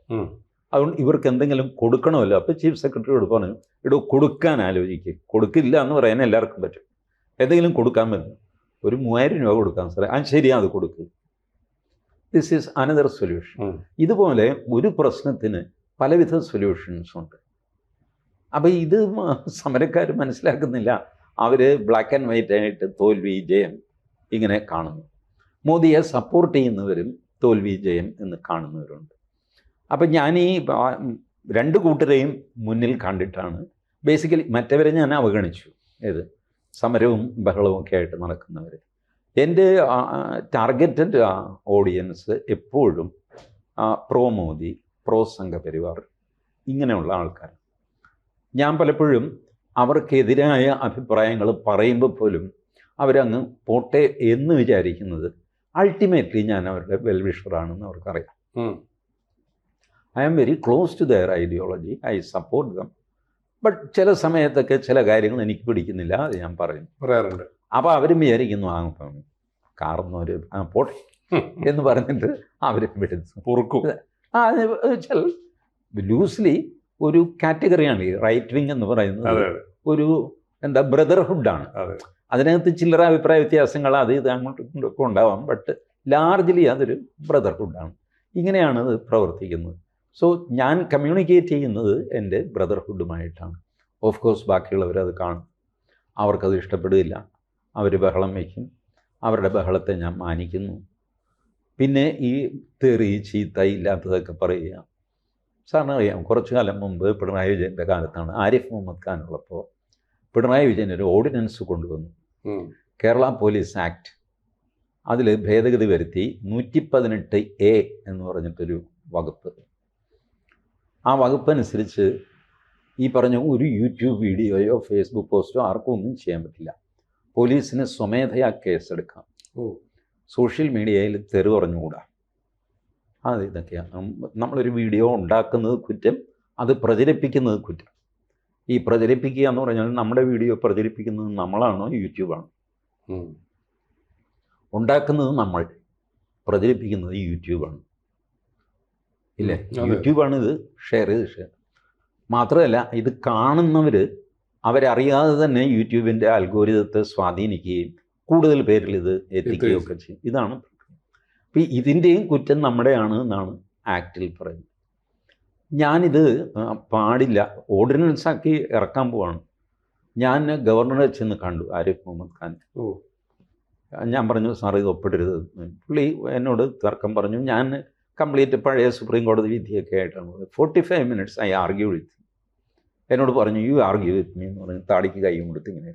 C: അതുകൊണ്ട് ഇവർക്ക് എന്തെങ്കിലും കൊടുക്കണമല്ലോ. അപ്പോൾ ചീഫ് സെക്രട്ടറിയോട് പറഞ്ഞു, ഇടോ കൊടുക്കാൻ ആലോചിക്കും. കൊടുക്കില്ല എന്ന് പറയാൻ എല്ലാവർക്കും പറ്റും. എന്തെങ്കിലും കൊടുക്കാൻ പറ്റും. ഒരു 3000 രൂപ കൊടുക്കാൻ സാറേ. ശരിയാ, അത് കൊടുക്കും. This is another solution. ഇതുപോലെ ഒരു പ്രശ്നത്തിന് പലവിധ സൊല്യൂഷൻസ് ഉണ്ട്. അപ്പോൾ ഇത് സമരക്കാർ മനസ്സിലാക്കുന്നില്ല. അവർ ബ്ലാക്ക് ആൻഡ് വൈറ്റ് ആയിട്ട് തോൽവി ജയം ഇങ്ങനെ കാണുന്നു. മോദിയെ സപ്പോർട്ട് ചെയ്യുന്നവരും തോൽവി ജയം എന്ന് കാണുന്നവരുണ്ട്. അപ്പം ഞാൻ ഈ 2 കൂട്ടരെയും മുന്നിൽ കണ്ടിട്ടാണ് ബേസിക്കലി മറ്റവരെ ഞാൻ അവഗണിച്ചു. ഏത് സമരവും ബഹളവും ഒക്കെ ആയിട്ട് നടക്കുന്നവർ. എൻ്റെ ടാർഗറ്റഡ് ഓഡിയൻസ് എപ്പോഴും പ്രോ മോദി, പ്രോ സംഘപരിവാർ ഇങ്ങനെയുള്ള ആൾക്കാർ. ഞാൻ പലപ്പോഴും അവർക്കെതിരായ അഭിപ്രായങ്ങൾ പറയുമ്പോൾ പോലും അവരങ്ങ് പോട്ടെ എന്ന് വിചാരിക്കുന്നത് അൾട്ടിമേറ്റ്ലി ഞാൻ അവരുടെ വെൽവിഷറാണെന്ന് അവർക്കറിയാം. I am very close to their ideology, I support them. But ചില സമയത്തൊക്കെ ചില കാര്യങ്ങൾ എനിക്ക് പിടിക്കുന്നില്ല, അത് ഞാൻ പറയാറുണ്ട്. അപ്പോൾ അവരും വിചാരിക്കുന്നു കാർന്നൊരു പോട്ടെ എന്ന് പറഞ്ഞിട്ട് അവരും വിടുന്നു, പൊറുക്കും. വെച്ചാൽ ലൂസ്ലി ഒരു കാറ്റഗറിയാണ് ഈ റൈറ്റ് വിങ് എന്ന് പറയുന്നത്. ഒരു ബ്രദർഹുഡാണ്. അതിനകത്ത് ചില്ലറ അഭിപ്രായ വ്യത്യാസങ്ങൾ അത് ഇത് അങ്ങോട്ടൊക്കെ ഉണ്ടാവാം. ബട്ട് ലാർജ്ലി അതൊരു ബ്രദർഹുഡാണ്. ഇങ്ങനെയാണ് അത് പ്രവർത്തിക്കുന്നത്. സോ ഞാൻ കമ്മ്യൂണിക്കേറ്റ് ചെയ്യുന്നത് എൻ്റെ ബ്രദർഹുഡുമായിട്ടാണ്. ഓഫ് കോഴ്സ് ബാക്കിയുള്ളവരത് കാണും, അവർക്കത് ഇഷ്ടപ്പെടുകയില്ല, അവർ ബഹളം വയ്ക്കും. അവരുടെ ബഹളത്തെ ഞാൻ മാനിക്കുന്നു. പിന്നെ ഈ തെറി ചീത്ത ഇല്ലാത്തതൊക്കെ പറയുക. സാറിന് അറിയാം, കുറച്ചു കാലം മുമ്പ് പിണറായി വിജയൻ്റെ കാലത്താണ് ആരിഫ് മുഹമ്മദ് ഖാൻ ഉള്ളപ്പോൾ പിണറായി വിജയൻ ഒരു ഓർഡിനൻസ് കൊണ്ടുവന്നു, കേരള പോലീസ് ആക്ട്. അതിൽ ഭേദഗതി വരുത്തി 118A എന്ന് പറഞ്ഞിട്ടൊരു വകുപ്പ്. ആ വകുപ്പനുസരിച്ച് ഈ പറഞ്ഞ ഒരു യൂട്യൂബ് വീഡിയോയോ ഫേസ്ബുക്ക് പോസ്റ്റോ ആർക്കും ഒന്നും ചെയ്യാൻ പറ്റില്ല. പോലീസിന് സ്വമേധയാ കേസെടുക്കാം. സോഷ്യൽ മീഡിയയിൽ തെറി പറഞ്ഞുകൂടാ. ഇതൊക്കെയാണ്. നമ്മളൊരു വീഡിയോ ഉണ്ടാക്കുന്നത് കുറ്റം, അത് പ്രചരിപ്പിക്കുന്നത് കുറ്റം. ഈ പ്രചരിപ്പിക്കുക എന്ന് പറഞ്ഞാൽ നമ്മുടെ വീഡിയോ പ്രചരിപ്പിക്കുന്നത് നമ്മളാണോ യൂട്യൂബാണോ? ഉണ്ടാക്കുന്നത് നമ്മൾ, പ്രചരിപ്പിക്കുന്നത് യൂട്യൂബാണ്. ഇല്ലേ? യൂട്യൂബാണ് ഇത് ഷെയർ ചെയ്ത് മാത്രമല്ല ഇത് കാണുന്നവർ അവരറിയാതെ തന്നെ യൂട്യൂബിൻ്റെ അൽഗോരിതത്തെ സ്വാധീനിക്കുകയും കൂടുതൽ പേരിൽ ഇത് എത്തിക്കുകയും ഒക്കെ ചെയ്യും. ഇതാണ്. അപ്പം ഇതിൻ്റെയും കുറ്റം നമ്മുടെയാണ് എന്നാണ് ആക്റ്റിൽ പറയുന്നത്. ഞാനിത് പാടില്ല, ഓർഡിനൻസാക്കി ഇറക്കാൻ പോവാണ്. ഞാൻ ഗവർണറെ ചെന്ന് കണ്ടു, ആരിഫ് മുഹമ്മദ് ഖാൻ. ഞാൻ പറഞ്ഞു, സാർ ഇത് ഒപ്പിടരുത്. പുള്ളി എന്നോട് തർക്കം പറഞ്ഞു. ഞാൻ കംപ്ലീറ്റ് പഴയ സുപ്രീം കോടതി വിധിയൊക്കെ ആയിട്ടാണ്. 45 minutes ഐ ആർഗ്യൂ വിത്ത്. എന്നോട് പറഞ്ഞു, യു ആർഗ്യൂ വിത്ത് മീ എന്ന് പറഞ്ഞ് താടിക്ക് കൈയും കൊടുത്ത് ഇങ്ങനെ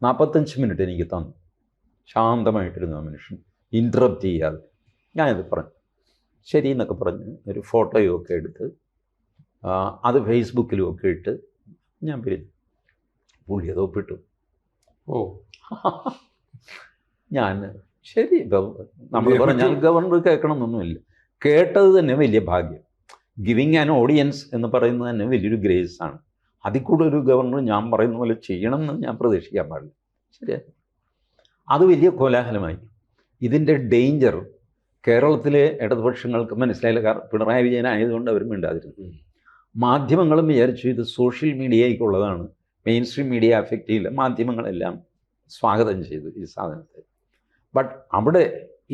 C: 45 minutes എനിക്ക് തന്നു. ശാന്തമായിട്ടിരുന്നു ആ മനുഷ്യൻ, ഇൻറ്ററപ്റ്റ് ചെയ്യാതെ. ഞാനിത് പറഞ്ഞു ശരി എന്നൊക്കെ പറഞ്ഞ് ഒരു ഫോട്ടോയും ഒക്കെ എടുത്ത് അത് ഫേസ്ബുക്കിലും ഒക്കെ ഇട്ട് ഞാൻ പിരിഞ്ഞു. പുള്ളി അത് ഒപ്പിട്ടു. ഞാൻ ശരി, നമ്മൾ പറഞ്ഞാൽ ഗവർണർ കേൾക്കണമെന്നൊന്നുമില്ല. കേട്ടത് തന്നെ വലിയ ഭാഗ്യം. ഗിവിങ് ആൻ ഓഡിയൻസ് എന്ന് പറയുന്നത് തന്നെ വലിയൊരു ഗ്രേസ് ആണ്. അതിൽ കൂടെ ഒരു ഗവർണർ ഞാൻ പറയുന്ന പോലെ ചെയ്യണമെന്ന് ഞാൻ പ്രതീക്ഷിക്കാൻ പാടില്ല. ശരിയാ, അത് വലിയ കോലാഹലമായി. ഇതിൻ്റെ ഡേഞ്ചർ കേരളത്തിലെ ഇടതുപക്ഷങ്ങൾക്ക് മനസ്സിലായില്ല. കാരണം പിണറായി വിജയൻ ആയതുകൊണ്ട് അവർ മിണ്ടാതിരുന്നു. മാധ്യമങ്ങളും വിചാരിച്ചു ഇത് സോഷ്യൽ മീഡിയയ്ക്കുള്ളതാണ്, മെയിൻ സ്ട്രീം മീഡിയ അഫക്റ്റ് ചെയ്യില്ല. മാധ്യമങ്ങളെല്ലാം സ്വാഗതം ചെയ്തു ഈ സാധനത്തെ. ബട്ട് അവിടെ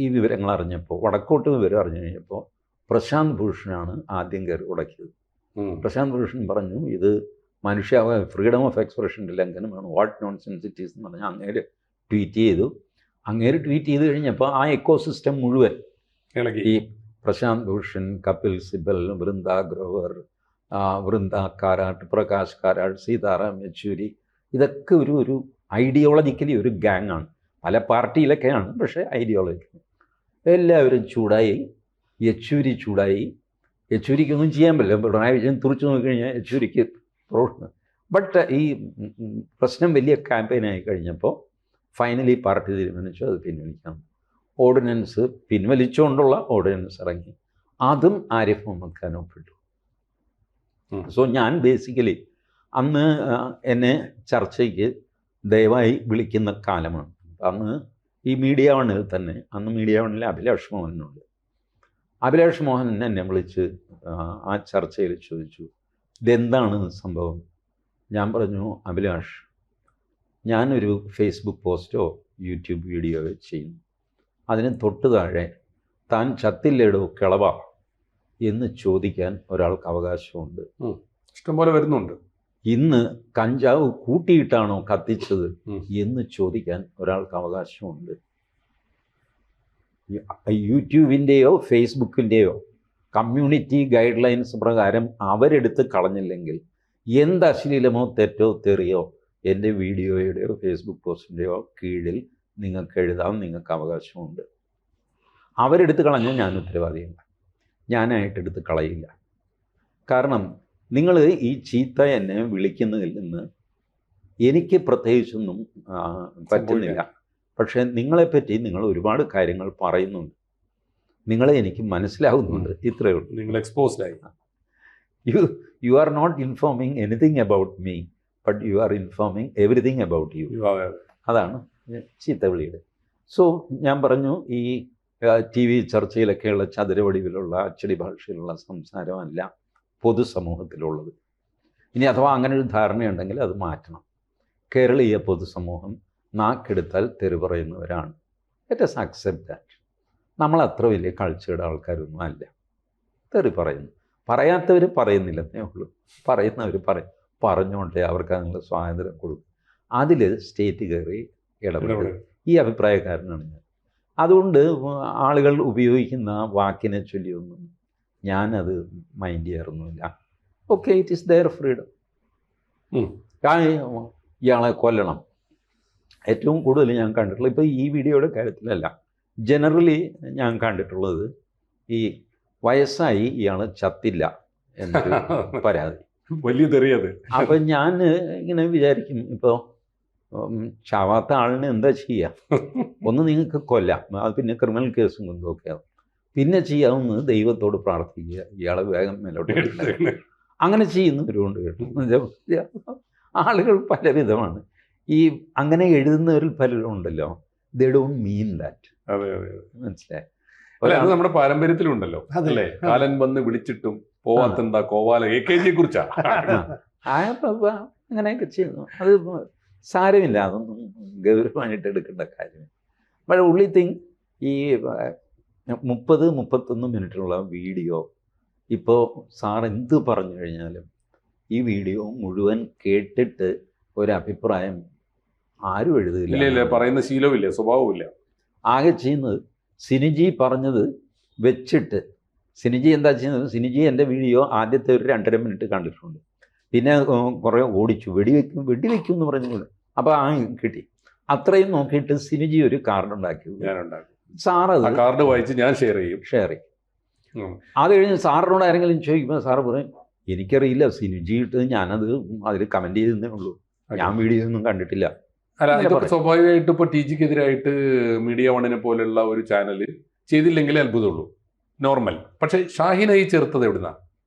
C: ഈ വിവരങ്ങൾ അറിഞ്ഞപ്പോൾ, വടക്കോട്ട് വിവരം അറിഞ്ഞു കഴിഞ്ഞപ്പോൾ പ്രശാന്ത് ഭൂഷണാണ് ആദ്യം കയറി ഉടക്കിയത്. പ്രശാന്ത് ഭൂഷൺ പറഞ്ഞു ഇത് ഫ്രീഡം ഓഫ് എക്സ്പ്രഷൻ്റെ ലംഘനമാണ്, വാട്ട് നോൺ സെൻസിറ്റീസ് എന്ന് പറഞ്ഞാൽ അങ്ങേര് ട്വീറ്റ് ചെയ്തു. അങ്ങേര് ട്വീറ്റ് ചെയ്ത് കഴിഞ്ഞപ്പോൾ ആ എക്കോസിസ്റ്റം മുഴുവൻ ഈ പ്രശാന്ത് ഭൂഷൺ, കപിൽ സിബൽ, വൃന്ദ ഗ്രോവർ, വൃന്ദ കാരാട്ട്, പ്രകാശ് കാരാട്ട്, സീതാറാം യെച്ചൂരി, ഇതൊക്കെ ഒരു ഐഡിയോളജിക്കലി ഒരു ഗാങ്ങാണ്. പല പാർട്ടിയിലൊക്കെയാണ്, പക്ഷേ ഐഡിയോളജിക്കലി എല്ലാവരും ചൂടായി. യെച്ചൂരി ചൂടായി. യെച്ചൂരിക്കൊന്നും ചെയ്യാൻ പറ്റില്ല. പിണറായി വിജയൻ തുറച്ചു നോക്കിക്കഴിഞ്ഞാൽ യെച്ചൂരിക്ക് ബട്ട് ഈ പ്രശ്നം വലിയ ക്യാമ്പയിനായി കഴിഞ്ഞപ്പോൾ ഫൈനലി പാർട്ടി തീരുമാനിച്ചു അത് പിൻവലിക്കാം. ഓർഡിനൻസ് പിൻവലിച്ചുകൊണ്ടുള്ള ഓർഡിനൻസ് ഇറങ്ങി. അതും ആരിഫ് മുഹമ്മദ് ഖാൻ ഒപ്പിട്ടു. സോ ഞാൻ ബേസിക്കലി അന്ന് എന്നെ ചർച്ചയ്ക്ക് ദയവായി വിളിക്കുന്ന കാലമാണ്. അന്ന് ഈ മീഡിയ വണ്ണിൽ തന്നെ, അന്ന് മീഡിയ വണ്ണിൽ അഭിലാഷ് മോഹനുണ്ട്. അഭിലാഷ് മോഹൻ എന്നെ വിളിച്ച് ആ ചർച്ചയിൽ ചോദിച്ചു ഇതെന്താണ് സംഭവം. ഞാൻ പറഞ്ഞു അഭിലാഷ്, ഞാനൊരു ഫേസ്ബുക്ക് പോസ്റ്റോ യൂട്യൂബ് വീഡിയോയോ ചെയ്യുന്നു, അതിന് തൊട്ട് താഴെ താൻ ചത്തില്ലേടോ കിളവ എന്ന് ചോദിക്കാൻ ഒരാൾക്ക് അവകാശമുണ്ട്.
B: ഇഷ്ടംപോലെ വരുന്നുണ്ട്.
C: ഇന്ന് കഞ്ചാവ് കൂട്ടിയിട്ടാണോ കത്തിച്ചത് എന്ന് ചോദിക്കാൻ ഒരാൾക്ക് അവകാശമുണ്ട്. യൂട്യൂബിൻ്റെയോ ഫേസ്ബുക്കിൻ്റെയോ കമ്മ്യൂണിറ്റി ഗൈഡ് ലൈൻസ് പ്രകാരം അവരെടുത്ത് കളഞ്ഞില്ലെങ്കിൽ എന്ത് അശ്ലീലമോ തെറ്റോ തെറിയോ എൻ്റെ വീഡിയോയുടെയോ ഫേസ്ബുക്ക് പോസ്റ്റിൻ്റെയോ കീഴിൽ നിങ്ങൾക്ക് എഴുതാൻ നിങ്ങൾക്ക് അവകാശമുണ്ട്. അവരെടുത്ത് കളഞ്ഞാൽ ഞാൻ ഉത്തരവാദിയല്ല, ഞാനായിട്ടെടുത്ത് കളയില്ല. കാരണം നിങ്ങൾ ഈ ചീത്ത എന്നെ വിളിക്കുന്നതിൽ നിന്ന് എനിക്ക് പ്രത്യേകിച്ചൊന്നും പറ്റുന്നില്ല. പക്ഷേ നിങ്ങളെപ്പറ്റി നിങ്ങൾ ഒരുപാട് കാര്യങ്ങൾ പറയുന്നുണ്ട്, നിങ്ങളെ എനിക്ക് മനസ്സിലാവുന്നുണ്ട്. ഇത്രയേ ഉള്ളൂ.
B: നിങ്ങൾ എക്സ്പോസ്ഡായി.
C: You are not informing anything about me, but you are informing everything about you. അതാണ് ചീത്തവിളിയുടെ. സോ ഞാൻ പറഞ്ഞു ഈ TV ചർച്ചയിലൊക്കെയുള്ള ചതുരവടിവിലുള്ള അച്ചടി ഭാഷയിലുള്ള സംസാരമല്ല പൊതുസമൂഹത്തിലുള്ളത്. ഇനി അഥവാ അങ്ങനെ ഒരു ധാരണയുണ്ടെങ്കിൽ അത് മാറ്റണം. കേരളീയ പൊതുസമൂഹം നാക്കെടുത്താൽ തെറി പറയുന്നവരാണ്. Let us accept that. നമ്മൾ അത്ര വലിയ കൾച്ചറുടെ ആൾക്കാരൊന്നും അല്ല. തെറി പറയുന്നു, പറയാത്തവർ പറയുന്നില്ലെന്നേ ഉള്ളൂ, പറയുന്നവർ പറഞ്ഞോട്ടെ, അവർക്ക് അതിനുള്ള സ്വാതന്ത്ര്യം കൊടുക്കും. അതിൽ സ്റ്റേറ്റ് കയറി ഇടപെടും. ഈ അഭിപ്രായക്കാരനാണ് ഞാൻ. അതുകൊണ്ട് ആളുകൾ ഉപയോഗിക്കുന്ന വാക്കിനെ ചൊല്ലിയൊന്നും ഞാനത് മൈൻഡ് ചെയ്യാറൊന്നുമില്ല. Okay, it is there freedom. ഇയാളെ കൊല്ലണം. ഏറ്റവും കൂടുതൽ ഞാൻ കണ്ടിട്ടുള്ളത്, ഇപ്പോൾ ഈ വീഡിയോയുടെ കാര്യത്തിലല്ല, ജനറലി ഞാൻ കണ്ടിട്ടുള്ളത് ഈ വയസ്സായി ഇയാൾ ചത്തില്ല എന്നൊരു പരാതി.
B: വലിയ തെറിയത്.
C: അപ്പം ഞാൻ ഇങ്ങനെ വിചാരിക്കും, ഇപ്പോൾ ചാവാത്ത ആളിനെ എന്താ ചെയ്യുക? ഒന്ന് നിങ്ങൾക്ക് കൊല്ലാം, അത് പിന്നെ ക്രിമിനൽ കേസും കൊണ്ടൊക്കെയാവും. പിന്നെ ചെയ്യാവുന്നത് ദൈവത്തോട് പ്രാർത്ഥിക്കുക, ഇയാളെ വേഗം മേലോട്ട്. അങ്ങനെ ചെയ്യുന്നവരുണ്ട് കേട്ടോ. ആളുകൾ പലവിധമാണ്. ഈ അങ്ങനെ എഴുതുന്നവരിൽ പലരും ഉണ്ടല്ലോ, ദേ ഡോണ്ട് മീൻ ദാറ്റ്. മനസ്സിലായി?
B: അത് നമ്മുടെ പാരമ്പര്യത്തിലുണ്ടല്ലോ അല്ലേ? കാലൻ വന്ന് വിളിച്ചിട്ടും പോവാത്തെന്താ കോവാല AKG കുറിച്ചാ
C: അങ്ങനെയൊക്കെ ചെയ്യുന്നു. അത് സാരമില്ല, അതൊന്നും ഗൗരവമായിട്ട് എടുക്കേണ്ട കാര്യം. പക്ഷേ ഉള്ളി തിങ് ഈ 30-31 മിനിറ്റുള്ള വീഡിയോ, ഇപ്പോൾ സാർ എന്ത് പറഞ്ഞു കഴിഞ്ഞാലും ഈ വീഡിയോ മുഴുവൻ കേട്ടിട്ട് ഒരഭിപ്രായം ആരും എഴുതില്ല.
B: പറയുന്ന ശീലവുമില്ല, സ്വഭാവമില്ല.
C: ആകെ ചെയ്യുന്നത് സിനിജി പറഞ്ഞത് വെച്ചിട്ട്, സിനിജി എന്താ ചെയ്യുന്നത്, സിനിജി എൻ്റെ വീഡിയോ ആദ്യത്തെ ഒരു 2.5 മിനിറ്റ് കണ്ടിട്ടുണ്ട്, പിന്നെ കുറേ ഓടിച്ചു, വെടിവെക്കും എന്ന് പറഞ്ഞുകൊണ്ട്. അപ്പോൾ ആ കിട്ടി. അത്രയും നോക്കിയിട്ട് സിനിജി ഒരു കാർഡ് ഉണ്ടാക്കി. സാറത്
B: കാർഡ് വായിച്ച് ഞാൻ ഷെയർ ചെയ്യും.
C: അത് കഴിഞ്ഞ് സാറിനോട് ആരെങ്കിലും ചോദിക്കുമ്പോൾ സാറ് പറയും എനിക്കറിയില്ല, സിനിജി ഇട്ട് ഞാനത് അതിൽ കമൻറ്റ് ചെയ്തേ ഉള്ളൂ, ഞാൻ വീഡിയോ ഒന്നും കണ്ടിട്ടില്ല.
B: അല്ല, ഇതൊക്കെ സ്വാഭാവികമായിട്ട് ഇപ്പോൾ TGക്കെതിരായിട്ട് മീഡിയ വണ്ണിനെ പോലെയുള്ള ഒരു ചാനൽ ചെയ്തില്ലെങ്കിലേ അത്ഭുതമുള്ളൂ, നോർമൽ. പക്ഷേ ഷാഹിനായി ചേർത്തത് എവിടുന്നാ?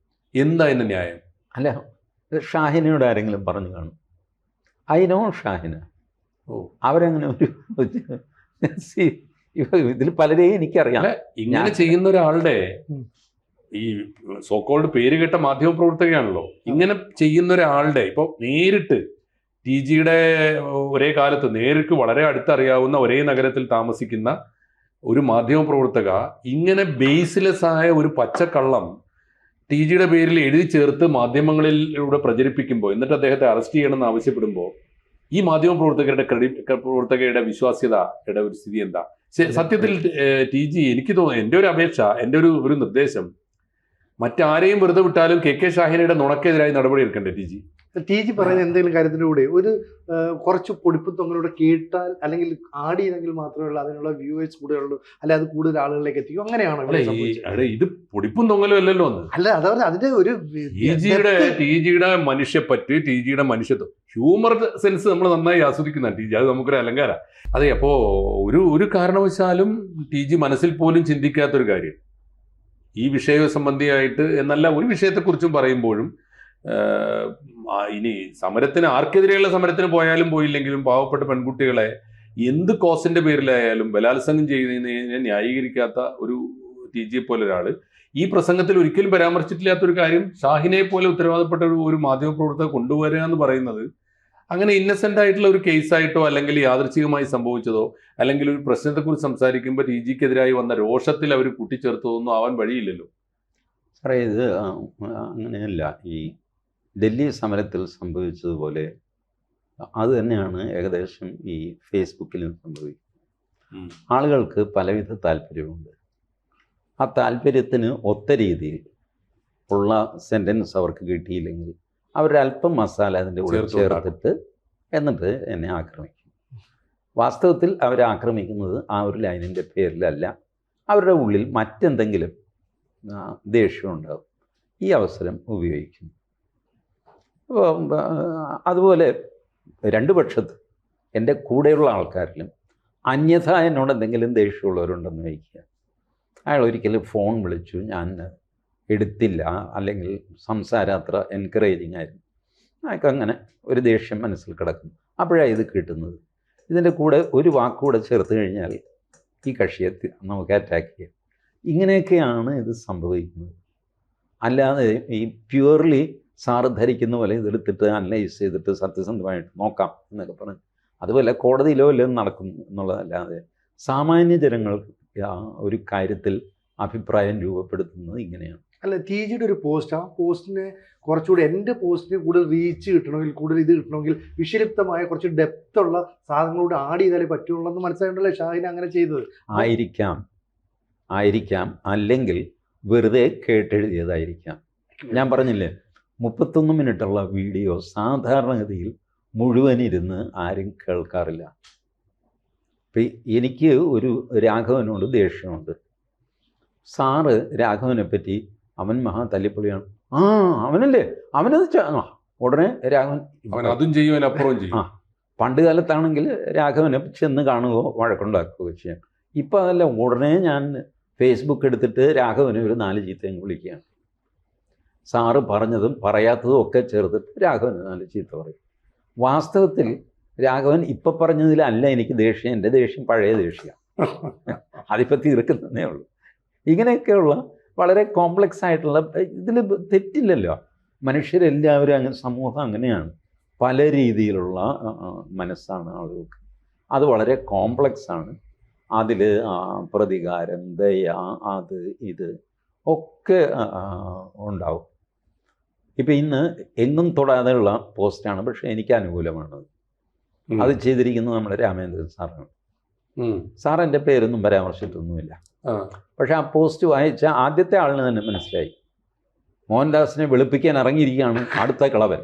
B: എന്താ അതിൻ്റെ ന്യായം?
C: അല്ല, ഷാഹിനയോട് ആരെങ്കിലും പറഞ്ഞു കാണും, ഐ നോ ഷാഹിന.
B: ഓ,
C: അവരങ്ങനെ ഒരു ഇതിൽ പലരെയും എനിക്കറിയാം.
B: ഇങ്ങനെ ചെയ്യുന്ന ഒരാളുടെ ഈ സോക്കോൾഡ് പേര് കേട്ട മാധ്യമ പ്രവർത്തകയാണല്ലോ. ഇങ്ങനെ ചെയ്യുന്ന ഒരാളുടെ ഇപ്പൊ നേരിട്ട് ടി ജിയുടെ ഒരേ കാലത്ത് നേരിട്ട് വളരെ അടുത്തറിയാവുന്ന ഒരേ നഗരത്തിൽ താമസിക്കുന്ന ഒരു മാധ്യമ പ്രവർത്തക ഇങ്ങനെ ബേസ്ലെസ് ആയ ഒരു പച്ചക്കള്ളം ടി ജിയുടെ പേരിൽ എഴുതി ചേർത്ത് മാധ്യമങ്ങളിലൂടെ പ്രചരിപ്പിക്കുമ്പോൾ, എന്നിട്ട് അദ്ദേഹത്തെ അറസ്റ്റ് ചെയ്യണമെന്ന് ആവശ്യപ്പെടുമ്പോൾ ഈ മാധ്യമ പ്രവർത്തകയുടെ വിശ്വാസ്യതയുടെ ഒരു സ്ഥിതി എന്താ? സത്യത്തിൽ ടി ജി, എനിക്ക് തോന്നുന്നു, എൻ്റെ ഒരു അപേക്ഷ, എൻ്റെ ഒരു നിർദ്ദേശം, മറ്റാരെയും വെറുതെ വിട്ടാലും കെ ഷാഹിനയുടെ നുണക്കെതിരായി നടപടി എടുക്കണ്ടേ ടി ജി
A: പറയുന്ന എന്തെങ്കിലും കാര്യത്തിൻ്റെ കൂടെ ഒരു കുറച്ച് പൊടിപ്പും തൊങ്ങലൂടെ കേട്ടാൽ അല്ലെങ്കിൽ ആഡ് ചെയ്തെങ്കിൽ മാത്രമേ അതിനുള്ള വ്യൂവേഴ്സ് കൂടുതലുള്ളൂ, അല്ലെ അത് കൂടുതൽ ആളുകളിലേക്ക് എത്തിക്കും, അങ്ങനെയാണ്.
B: ഇത് പൊടിപ്പും തൊങ്ങലും അല്ലല്ലോ.
A: അല്ല, അതായത് അതിന്റെ ഒരു
B: ടി ജിയുടെ മനുഷ്യപ്പറ്റ്, ടി ജിയുടെ മനുഷ്യത്വം, ഹ്യൂമർ സെൻസ് നമ്മൾ നന്നായി ആസ്വദിക്കുന്ന ടി ജി, അത് നമുക്കൊരു അലങ്കാര. അതെ, അപ്പോ ഒരു കാരണവശാലും ടി ജി മനസ്സിൽ പോലും ചിന്തിക്കാത്തൊരു കാര്യം ഈ വിഷയ സംബന്ധിയായിട്ട് എന്നല്ല, ഒരു വിഷയത്തെക്കുറിച്ചും പറയുമ്പോഴും ഇനി സമരത്തിന് ആർക്കെതിരെയുള്ള സമരത്തിന് പോയാലും പോയില്ലെങ്കിലും പാവപ്പെട്ട പെൺകുട്ടികളെ എന്ത് കോസിന്റെ പേരിലായാലും ബലാത്സംഗം ചെയ്യുന്നതിനെ ന്യായീകരിക്കാത്ത ഒരു ടി ജിയെ പോലെ ഒരാള് ഈ പ്രസംഗത്തിൽ ഒരിക്കലും പരാമർശിച്ചിട്ടില്ലാത്തൊരു കാര്യം ഷാഹിനെ പോലെ ഉത്തരവാദപ്പെട്ട ഒരു മാധ്യമ പ്രവർത്തകർ കൊണ്ടുവരിക എന്ന് പറയുന്നത് അങ്ങനെ ഇന്നസെന്റ് ആയിട്ടുള്ള ഒരു കേസായിട്ടോ അല്ലെങ്കിൽ യാദൃച്ഛികമായി സംഭവിച്ചതോ അല്ലെങ്കിൽ ഒരു പ്രശ്നത്തെക്കുറിച്ച് സംസാരിക്കുമ്പോൾ ടി ജിക്കെതിരായി വന്ന രോഷത്തിൽ അവർ കൂട്ടിച്ചേർത്തതൊന്നും ആവാൻ വഴിയില്ലല്ലോ.
C: സാറേ, ഇത് അങ്ങനെയല്ല. ഈ ഡൽഹി സമരത്തിൽ സംഭവിച്ചതുപോലെ അത് തന്നെയാണ് ഏകദേശം ഈ ഫേസ്ബുക്കിലും സംഭവിക്കുന്നത്. ആളുകൾക്ക് പലവിധ താല്പര്യമുണ്ട്. ആ താല്പര്യത്തിന് ഒത്ത രീതിയിൽ ഉള്ള സെൻറ്റൻസ് അവർക്ക് കിട്ടിയില്ലെങ്കിൽ അവരൊരല്പം മസാല അതിൻ്റെ കൂടെ ചേർത്തിട്ട് എന്നിട്ട് എന്നെ ആക്രമിക്കും. വാസ്തവത്തിൽ അവരെ ആക്രമിക്കുന്നത് ആ ഒരു ലൈനിൻ്റെ പേരിലല്ല, അവരുടെ ഉള്ളിൽ മറ്റെന്തെങ്കിലും ദേഷ്യം ഉണ്ടാകും. ഈ അവസരം ഉപയോഗിക്കുന്നു. അപ്പോൾ അതുപോലെ രണ്ട് പക്ഷത്ത് എൻ്റെ കൂടെയുള്ള ആൾക്കാരിലും അന്യഥ എന്നോട് എന്തെങ്കിലും ദേഷ്യമുള്ളവരുണ്ടെന്ന് വയ്ക്കുക. അയാൾ ഒരിക്കലും ഫോൺ വിളിച്ചു, ഞാൻ എടുത്തില്ല, അല്ലെങ്കിൽ സംസാരം അത്ര എൻകറേജിങ് ആയിരുന്നു, അയാൾക്ക് അങ്ങനെ ഒരു ദേഷ്യം മനസ്സിൽ കിടക്കുന്നു. അപ്പോഴാണ് ഇത് കിട്ടുന്നത്. ഇതിൻ്റെ കൂടെ ഒരു വാക്കുകൂടെ ചേർത്ത് കഴിഞ്ഞാൽ ഈ കക്ഷിയെ നമുക്ക് അറ്റാക്ക് ചെയ്യാം. ഇങ്ങനെയൊക്കെയാണ് ഇത് സംഭവിക്കുന്നത്. അല്ലാതെ ഈ പ്യുവർലി സാറ് ധരിക്കുന്ന പോലെ ഇതെടുത്തിട്ട് അനലൈസ് ചെയ്തിട്ട് സത്യസന്ധമായിട്ട് നോക്കാം എന്നൊക്കെ പറഞ്ഞ് അതുപോലെ കോടതിയിലോ എല്ലാം നടക്കും എന്നുള്ളതല്ലാതെ സാമാന്യ ജനങ്ങൾക്ക് ഒരു കാര്യത്തിൽ അഭിപ്രായം രൂപപ്പെടുത്തുന്നത് ഇങ്ങനെയാണ്.
A: അല്ല, ടി ജിയുടെ ഒരു പോസ്റ്റ്, ആ പോസ്റ്റിനെ കുറച്ചുകൂടി, എൻ്റെ പോസ്റ്റിന് കൂടുതൽ റീച്ച് കിട്ടണമെങ്കിൽ, കൂടുതൽ ഇത് കിട്ടണമെങ്കിൽ വിഷലിപ്തമായ കുറച്ച് ഡെപ്ത് ഉള്ള സാധനങ്ങളോട് ആഡ് ചെയ്താലേ പറ്റുള്ളൂ എന്ന് മനസ്സിലായിട്ടല്ലേ ഷാഹിന അങ്ങനെ ചെയ്തത്?
C: ആയിരിക്കാം, അല്ലെങ്കിൽ വെറുതെ കേട്ടെഴുതിയതായിരിക്കാം. ഞാൻ പറഞ്ഞില്ലേ, 31 മിനിറ്റുള്ള വീഡിയോ സാധാരണഗതിയിൽ മുഴുവനിരുന്ന് ആരും കേൾക്കാറില്ല. ഇപ്പം എനിക്ക് ഒരു രാഘവനോട് ദേഷ്യമുണ്ട്. സാറ് രാഘവനെ പറ്റി അവൻ മഹാ തല്ലിപ്പൊളിയാണ്, അവനല്ലേ, അവനത് ഉടനെ രാഘവൻ
B: അതും ചെയ്യും, അപ്പുറവും ചെയ്യും.
C: പണ്ട് കാലത്താണെങ്കിൽ രാഘവനെ ചെന്ന് കാണുകയോ വഴക്കുണ്ടാക്കുകയോ ചെയ്യാം. ഇപ്പം അതല്ല, ഉടനെ ഞാൻ ഫേസ്ബുക്ക് എടുത്തിട്ട് രാഘവനെ ഒരു 4 ചീത്തയും വിളിക്കുകയാണ്. സാറ് പറഞ്ഞതും പറയാത്തതും ഒക്കെ ചേർത്തിട്ട് രാഘവന് 4 ചീത്ത പറയും. വാസ്തവത്തിൽ രാഘവൻ ഇപ്പം പറഞ്ഞതിലല്ല എനിക്ക് ദേഷ്യം, എൻ്റെ ദേഷ്യം പഴയ ദേഷ്യമാണ്, അതിപ്പോൾ തീർക്കുന്നതേ ഉള്ളൂ. ഇങ്ങനെയൊക്കെയുള്ള വളരെ കോംപ്ലക്സ് ആയിട്ടുള്ള, ഇതിൽ തെറ്റില്ലല്ലോ. മനുഷ്യരെല്ലാവരും അങ്ങനെ, സമൂഹം അങ്ങനെയാണ്, പല രീതിയിലുള്ള മനസ്സാണ് ആളുകൾക്ക്. അത് വളരെ കോംപ്ലക്സ് ആണ്. അതിൽ പ്രതികാരം, ദയ, അത് ഇത് ഒക്കെ ഉണ്ടാവും. ഇപ്പം ഇന്ന് എങ്ങും തൊടാതെയുള്ള പോസ്റ്റാണ്, പക്ഷേ എനിക്ക് അനുകൂലമാണത്. അത് ചെയ്തിരിക്കുന്നത് നമ്മുടെ രാമേന്ദ്രൻ സാറാണ്. സാർ എൻ്റെ പേരൊന്നും പരാമർശിച്ചിട്ടൊന്നുമില്ല. പക്ഷെ ആ പോസ്റ്റ് വായിച്ച ആദ്യത്തെ ആളിന് തന്നെ മനസ്സിലായി, മോഹൻദാസിനെ വെളുപ്പിക്കാൻ ഇറങ്ങിയിരിക്കുകയാണ് അടുത്ത കളവൻ.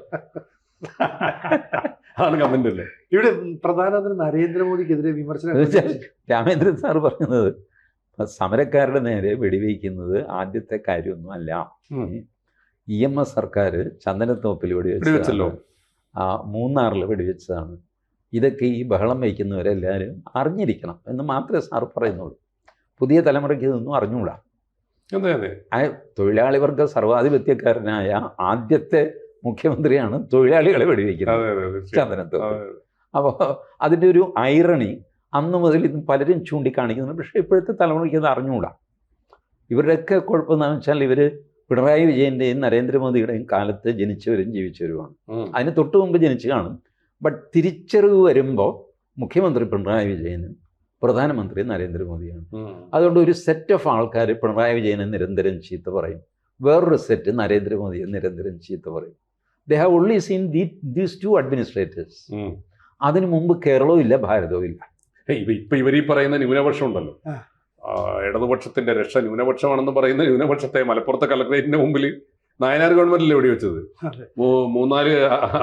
B: ആണ് കമന്റ് അല്ലേ.
A: ഇവിടെ പ്രധാനമന്ത്രി നരേന്ദ്രമോദിക്കെതിരെ വിമർശനം
C: രാമേന്ദ്രൻ സാർ പറഞ്ഞത്, സമരക്കാരുടെ നേരെ വെടിവെക്കുന്നത് ആദ്യത്തെ കാര്യമൊന്നും അല്ല. EMS സർക്കാർ ചന്ദനത്തോപ്പിൽ വെടിവെച്ചല്ലോ, മൂന്നാറിൽ വെടിവെച്ചതാണ്. ഇതൊക്കെ ഈ ബഹളം വയ്ക്കുന്നവരെല്ലാവരും അറിഞ്ഞിരിക്കണം എന്ന് മാത്രമേ സാർ പറയുന്നുള്ളൂ. പുതിയ തലമുറയ്ക്ക് ഇതൊന്നും അറിഞ്ഞുകൂടാ. തൊഴിലാളി വർഗ സർവാധിപത്യക്കാരനായ ആദ്യത്തെ മുഖ്യമന്ത്രിയാണ് തൊഴിലാളികളെ വെടിവെക്കുന്നത്
B: അതെ അതെ തീർച്ചയായും.
C: ചന്ദനത്തോപ്പ്. അപ്പോൾ അതിൻ്റെ ഒരു ഐറണി അന്ന് മുതൽ ഇന്ന് പലരും ചൂണ്ടിക്കാണിക്കുന്നുണ്ട്. പക്ഷേ ഇപ്പോഴത്തെ തലമുറയ്ക്ക് അത് അറിഞ്ഞുകൂടാ. ഇവരുടെയൊക്കെ കുഴപ്പമെന്ന് വെച്ചാൽ ഇവർ പിണറായി വിജയൻ്റെയും നരേന്ദ്രമോദിയുടെയും കാലത്ത് ജനിച്ചവരും ജീവിച്ചവരുമാണ്. അതിന് തൊട്ട് മുമ്പ് ജനിച്ചു കാണും. ബട്ട് തിരിച്ചറിവ് വരുമ്പോൾ മുഖ്യമന്ത്രി പിണറായി വിജയനും പ്രധാനമന്ത്രി നരേന്ദ്രമോദിയാണ്. അതുകൊണ്ട് ഒരു സെറ്റ് ഓഫ് ആൾക്കാർ പിണറായി വിജയനെ നിരന്തരം ചീത്ത പറയും, വേറൊരു സെറ്റ് നരേന്ദ്രമോദിയെ നിരന്തരം ചീത്ത പറയും. They have only seen these two administrators. അതിനു മുമ്പ് കേരളവും ഇല്ല, ഭാരതവും ഇല്ല.
B: ഇപ്പൊ ഇവർ ഈ പറയുന്ന ന്യൂനപക്ഷം ഉണ്ടല്ലോ, ഇടതുപക്ഷത്തിന്റെ രക്ഷ ന്യൂനപക്ഷമാണെന്ന് പറയുന്ന ന്യൂനപക്ഷത്തെ മലപ്പുറത്തെ കളക്ടറേറ്റിന്റെ മുമ്പിൽ നായനാർ ഗവൺമെന്റിലെ വെടിവെച്ചത്. 3-4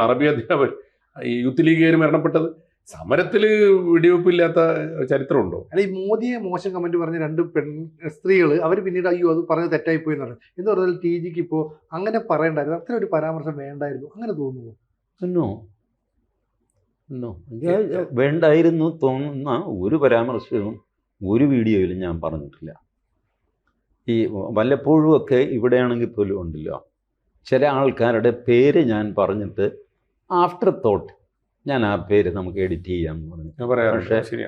B: അറബി അധ്യാപകർ ഈ യൂത്ത് ലീഗുകാർ മരണപ്പെട്ടത്. സമരത്തില് വെടിവെപ്പില്ലാത്ത ചരിത്രമുണ്ടോ?
A: അല്ല, ഈ മോദിയെ മോശം കമന്റ് പറഞ്ഞ 2 സ്ത്രീകൾ അവർ പിന്നീട് അയ്യോ അത് പറഞ്ഞ് തെറ്റായിപ്പോയി എന്ന് പറഞ്ഞു. എന്ന് പറഞ്ഞാൽ ടി ജിക്ക് ഇപ്പോൾ അങ്ങനെ പറയണ്ടായിരുന്നു, അത്ര ഒരു പരാമർശം വേണ്ടായിരുന്നു, അങ്ങനെ തോന്നുന്നു?
C: വേണ്ടായിരുന്നു തോന്നുന്ന ഒരു പരാമർശവും ഒരു വീഡിയോയിലും ഞാൻ പറഞ്ഞിട്ടില്ല. ഈ വല്ലപ്പോഴും ഒക്കെ ഇവിടെയാണെങ്കിൽ പോലും ഉണ്ടല്ലോ, ചില ആൾക്കാരുടെ പേര് ഞാൻ പറഞ്ഞിട്ട് ആഫ്റ്റർ തോട്ട് ഞാൻ ആ പേര് നമുക്ക് എഡിറ്റ് ചെയ്യാമെന്ന് പറഞ്ഞു. പക്ഷേ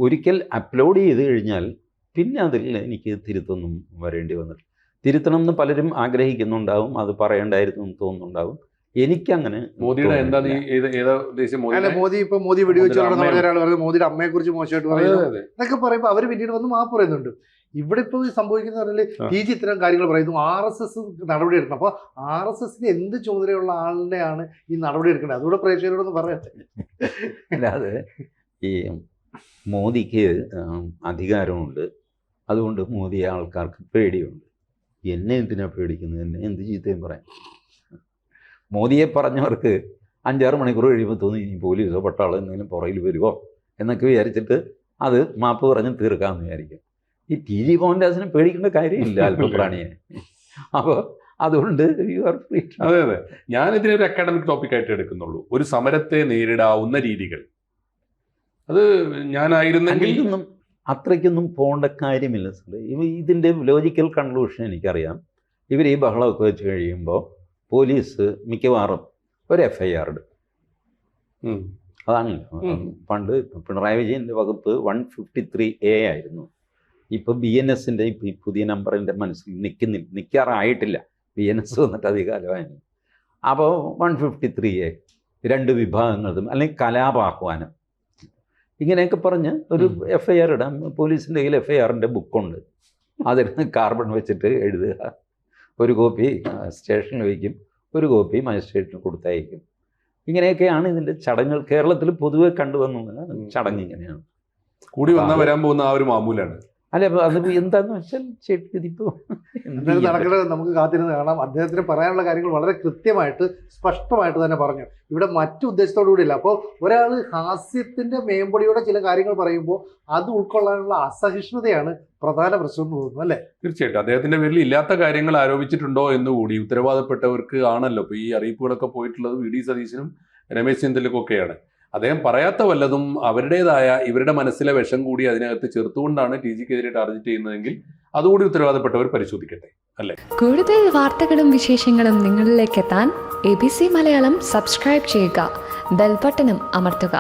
C: ഒരിക്കൽ അപ്ലോഡ് ചെയ്ത് കഴിഞ്ഞാൽ പിന്നെ അതിൽ എനിക്ക് തിരുത്തൊന്നും വരേണ്ടി വന്നിട്ടില്ല. തിരുത്തണം എന്ന് പലരും ആഗ്രഹിക്കുന്നുണ്ടാവും, അത് പറയണ്ടായിരുന്നു എന്ന് തോന്നുന്നുണ്ടാവും. എനിക്കങ്ങനെ
B: മോദിയുടെ എന്താ
A: മോദി ഇപ്പൊ മോദി വെടിവെച്ചു ഒരാൾ പറഞ്ഞു മോദിയുടെ അമ്മയെ കുറിച്ച് മോശമായിട്ട് പറയുന്നു എന്നൊക്കെ പറയുമ്പോൾ അവർ പിന്നീട് വന്ന് മാപ്പ് പറയുന്നുണ്ട്. ഇവിടെ ഇപ്പോൾ സംഭവിക്കുന്ന പറഞ്ഞാൽ ടി ജി ഇത്തരം കാര്യങ്ങൾ പറയുന്നു, RSS നടപടി എടുക്കണം. അപ്പോൾ RSSന് എന്ത് ചുമതലയുള്ള ആളിനെയാണ് ഈ നടപടി എടുക്കേണ്ടത്? അതുകൂടെ പ്രേക്ഷകരോടൊന്ന് പറയട്ടെ.
C: അല്ലാതെ ഈ മോദിക്ക് അധികാരമുണ്ട്, അതുകൊണ്ട് മോദിയെ ആൾക്കാർക്ക് പേടിയുണ്ട്. എന്നെ എന്തിനാ പേടിക്കുന്നത്? എന്നെ എന്ത് ചീത്തയും പറയാം. മോദിയെ പറഞ്ഞവർക്ക് 5-6 മണിക്കൂർ കഴിയുമ്പോൾ തോന്നി ഇനി പോലീസോ പട്ടാളോ എന്തെങ്കിലും പുറകിൽ വരുമോ എന്നൊക്കെ വിചാരിച്ചിട്ട് അത് മാപ്പ് പറഞ്ഞ് തീർക്കാമെന്ന് വിചാരിക്കും. ഈ ടി ജി മോഹൻദാസിനെ പേടിക്കേണ്ട കാര്യമില്ല അല്പപ്രാണിയെ. അപ്പോൾ അതുകൊണ്ട് യു ആർ ഫ്രീ.
B: അതെ അതെ, ഞാനിതിനൊരു അക്കാഡമിക് ടോപ്പിക്കായിട്ട് എടുക്കുന്നുള്ളൂ. ഒരു സമരത്തെ നേരിടാവുന്ന രീതികൾ, അത് ഞാനായിരുന്നെങ്കിൽ
C: അത്രയ്ക്കൊന്നും പോകേണ്ട കാര്യമില്ല സാറേ. ഇതിൻ്റെ ലോജിക്കൽ കൺക്ലൂഷൻ എനിക്കറിയാം. ഇവർ ഈ ബഹളമൊക്കെ വെച്ച് കഴിയുമ്പോൾ പോലീസ് മിക്കവാറും ഒരു FIR ഇടും. അതാണല്ലോ പണ്ട് പിണറായി വിജയൻ്റെ വകുപ്പ് 153A ആയിരുന്നു. ഇപ്പോൾ BNSൻ്റെ ഇപ്പോൾ ഈ പുതിയ നമ്പറിൻ്റെ മനസ്സിൽ നിൽക്കാറായിട്ടില്ല. BNS വന്നിട്ട് അധികകാലമായിരുന്നു. അപ്പോൾ 153A 2 വിഭാഗങ്ങളും അല്ലെങ്കിൽ കലാപാഹ്വാനം ഇങ്ങനെയൊക്കെ പറഞ്ഞ് ഒരു FIR ഇടാം. പോലീസിൻ്റെ കയ്യിൽ FIRൻ്റെ ബുക്കുണ്ട്, അതിന് കാർബൺ വെച്ചിട്ട് എഴുതുക. ഒരു കോപ്പി സ്റ്റേഷനിൽ വയ്ക്കും, ഒരു കോപ്പി മജിസ്ട്രേറ്റിന് കൊടുത്തയക്കും. ഇങ്ങനെയൊക്കെയാണ് ഇതിൻ്റെ ചടങ്ങുകൾ. കേരളത്തിൽ പൊതുവെ കണ്ടുവന്ന ചടങ്ങ് ഇങ്ങനെയാണ്.
B: കൂടി വന്നാൽ വരാൻ പോകുന്ന ആ ഒരു മാമൂലാണ്.
C: അല്ല, അത് എന്താന്ന് വെച്ചാൽ ഇതിപ്പോൾ
A: എന്തായാലും നടക്കുന്നത് നമുക്ക് കാത്തിരുന്ന് കാണാം. അദ്ദേഹത്തിന് പറയാനുള്ള കാര്യങ്ങൾ വളരെ കൃത്യമായിട്ട് സ്പഷ്ടമായിട്ട് തന്നെ പറഞ്ഞു. ഇവിടെ മറ്റു ഉദ്ദേശത്തോടു കൂടിയില്ല. അപ്പോൾ ഒരാൾ ഹാസ്യത്തിൻ്റെ മേമ്പൊടിയോടെ ചില കാര്യങ്ങൾ പറയുമ്പോൾ അത് ഉൾക്കൊള്ളാനുള്ള അസഹിഷ്ണുതയാണ് പ്രധാന പ്രശ്നം എന്ന് തോന്നുന്നു, അല്ലേ?
B: തീർച്ചയായിട്ടും അദ്ദേഹത്തിന്റെ പേരിൽ ഇല്ലാത്ത കാര്യങ്ങൾ ആരോപിച്ചിട്ടുണ്ടോ എന്നുകൂടി ഉത്തരവാദപ്പെട്ടവർക്ക് ആണല്ലോ ഇപ്പോൾ ഈ അറിയിപ്പുകളൊക്കെ പോയിട്ടുള്ളത്. VD സതീശനും രമേശ് ചെന്നിത്തലയ്ക്കൊക്കെയാണ്. അദ്ദേഹം പറയാത്ത വല്ലതും അവരുടേതായ ഇവരുടെ മനസ്സിലെ വിഷം കൂടി അതിനകത്ത് ചേർത്തുകൊണ്ടാണ് ടി ജിക്കെതിരെ ടാർഗറ്റ് ചെയ്യുന്നതെങ്കിൽ അതുകൂടി ഉത്തരവാദപ്പെട്ടവർ പരിശോധിക്കട്ടെ, അല്ലേ?
D: കൂടുതൽ വാർത്തകളും വിശേഷങ്ങളും നിങ്ങളിലേക്ക് എത്താൻ ABC മലയാളം സബ്സ്ക്രൈബ് ചെയ്യുക, ബെൽ ബട്ടണും അമർത്തുക.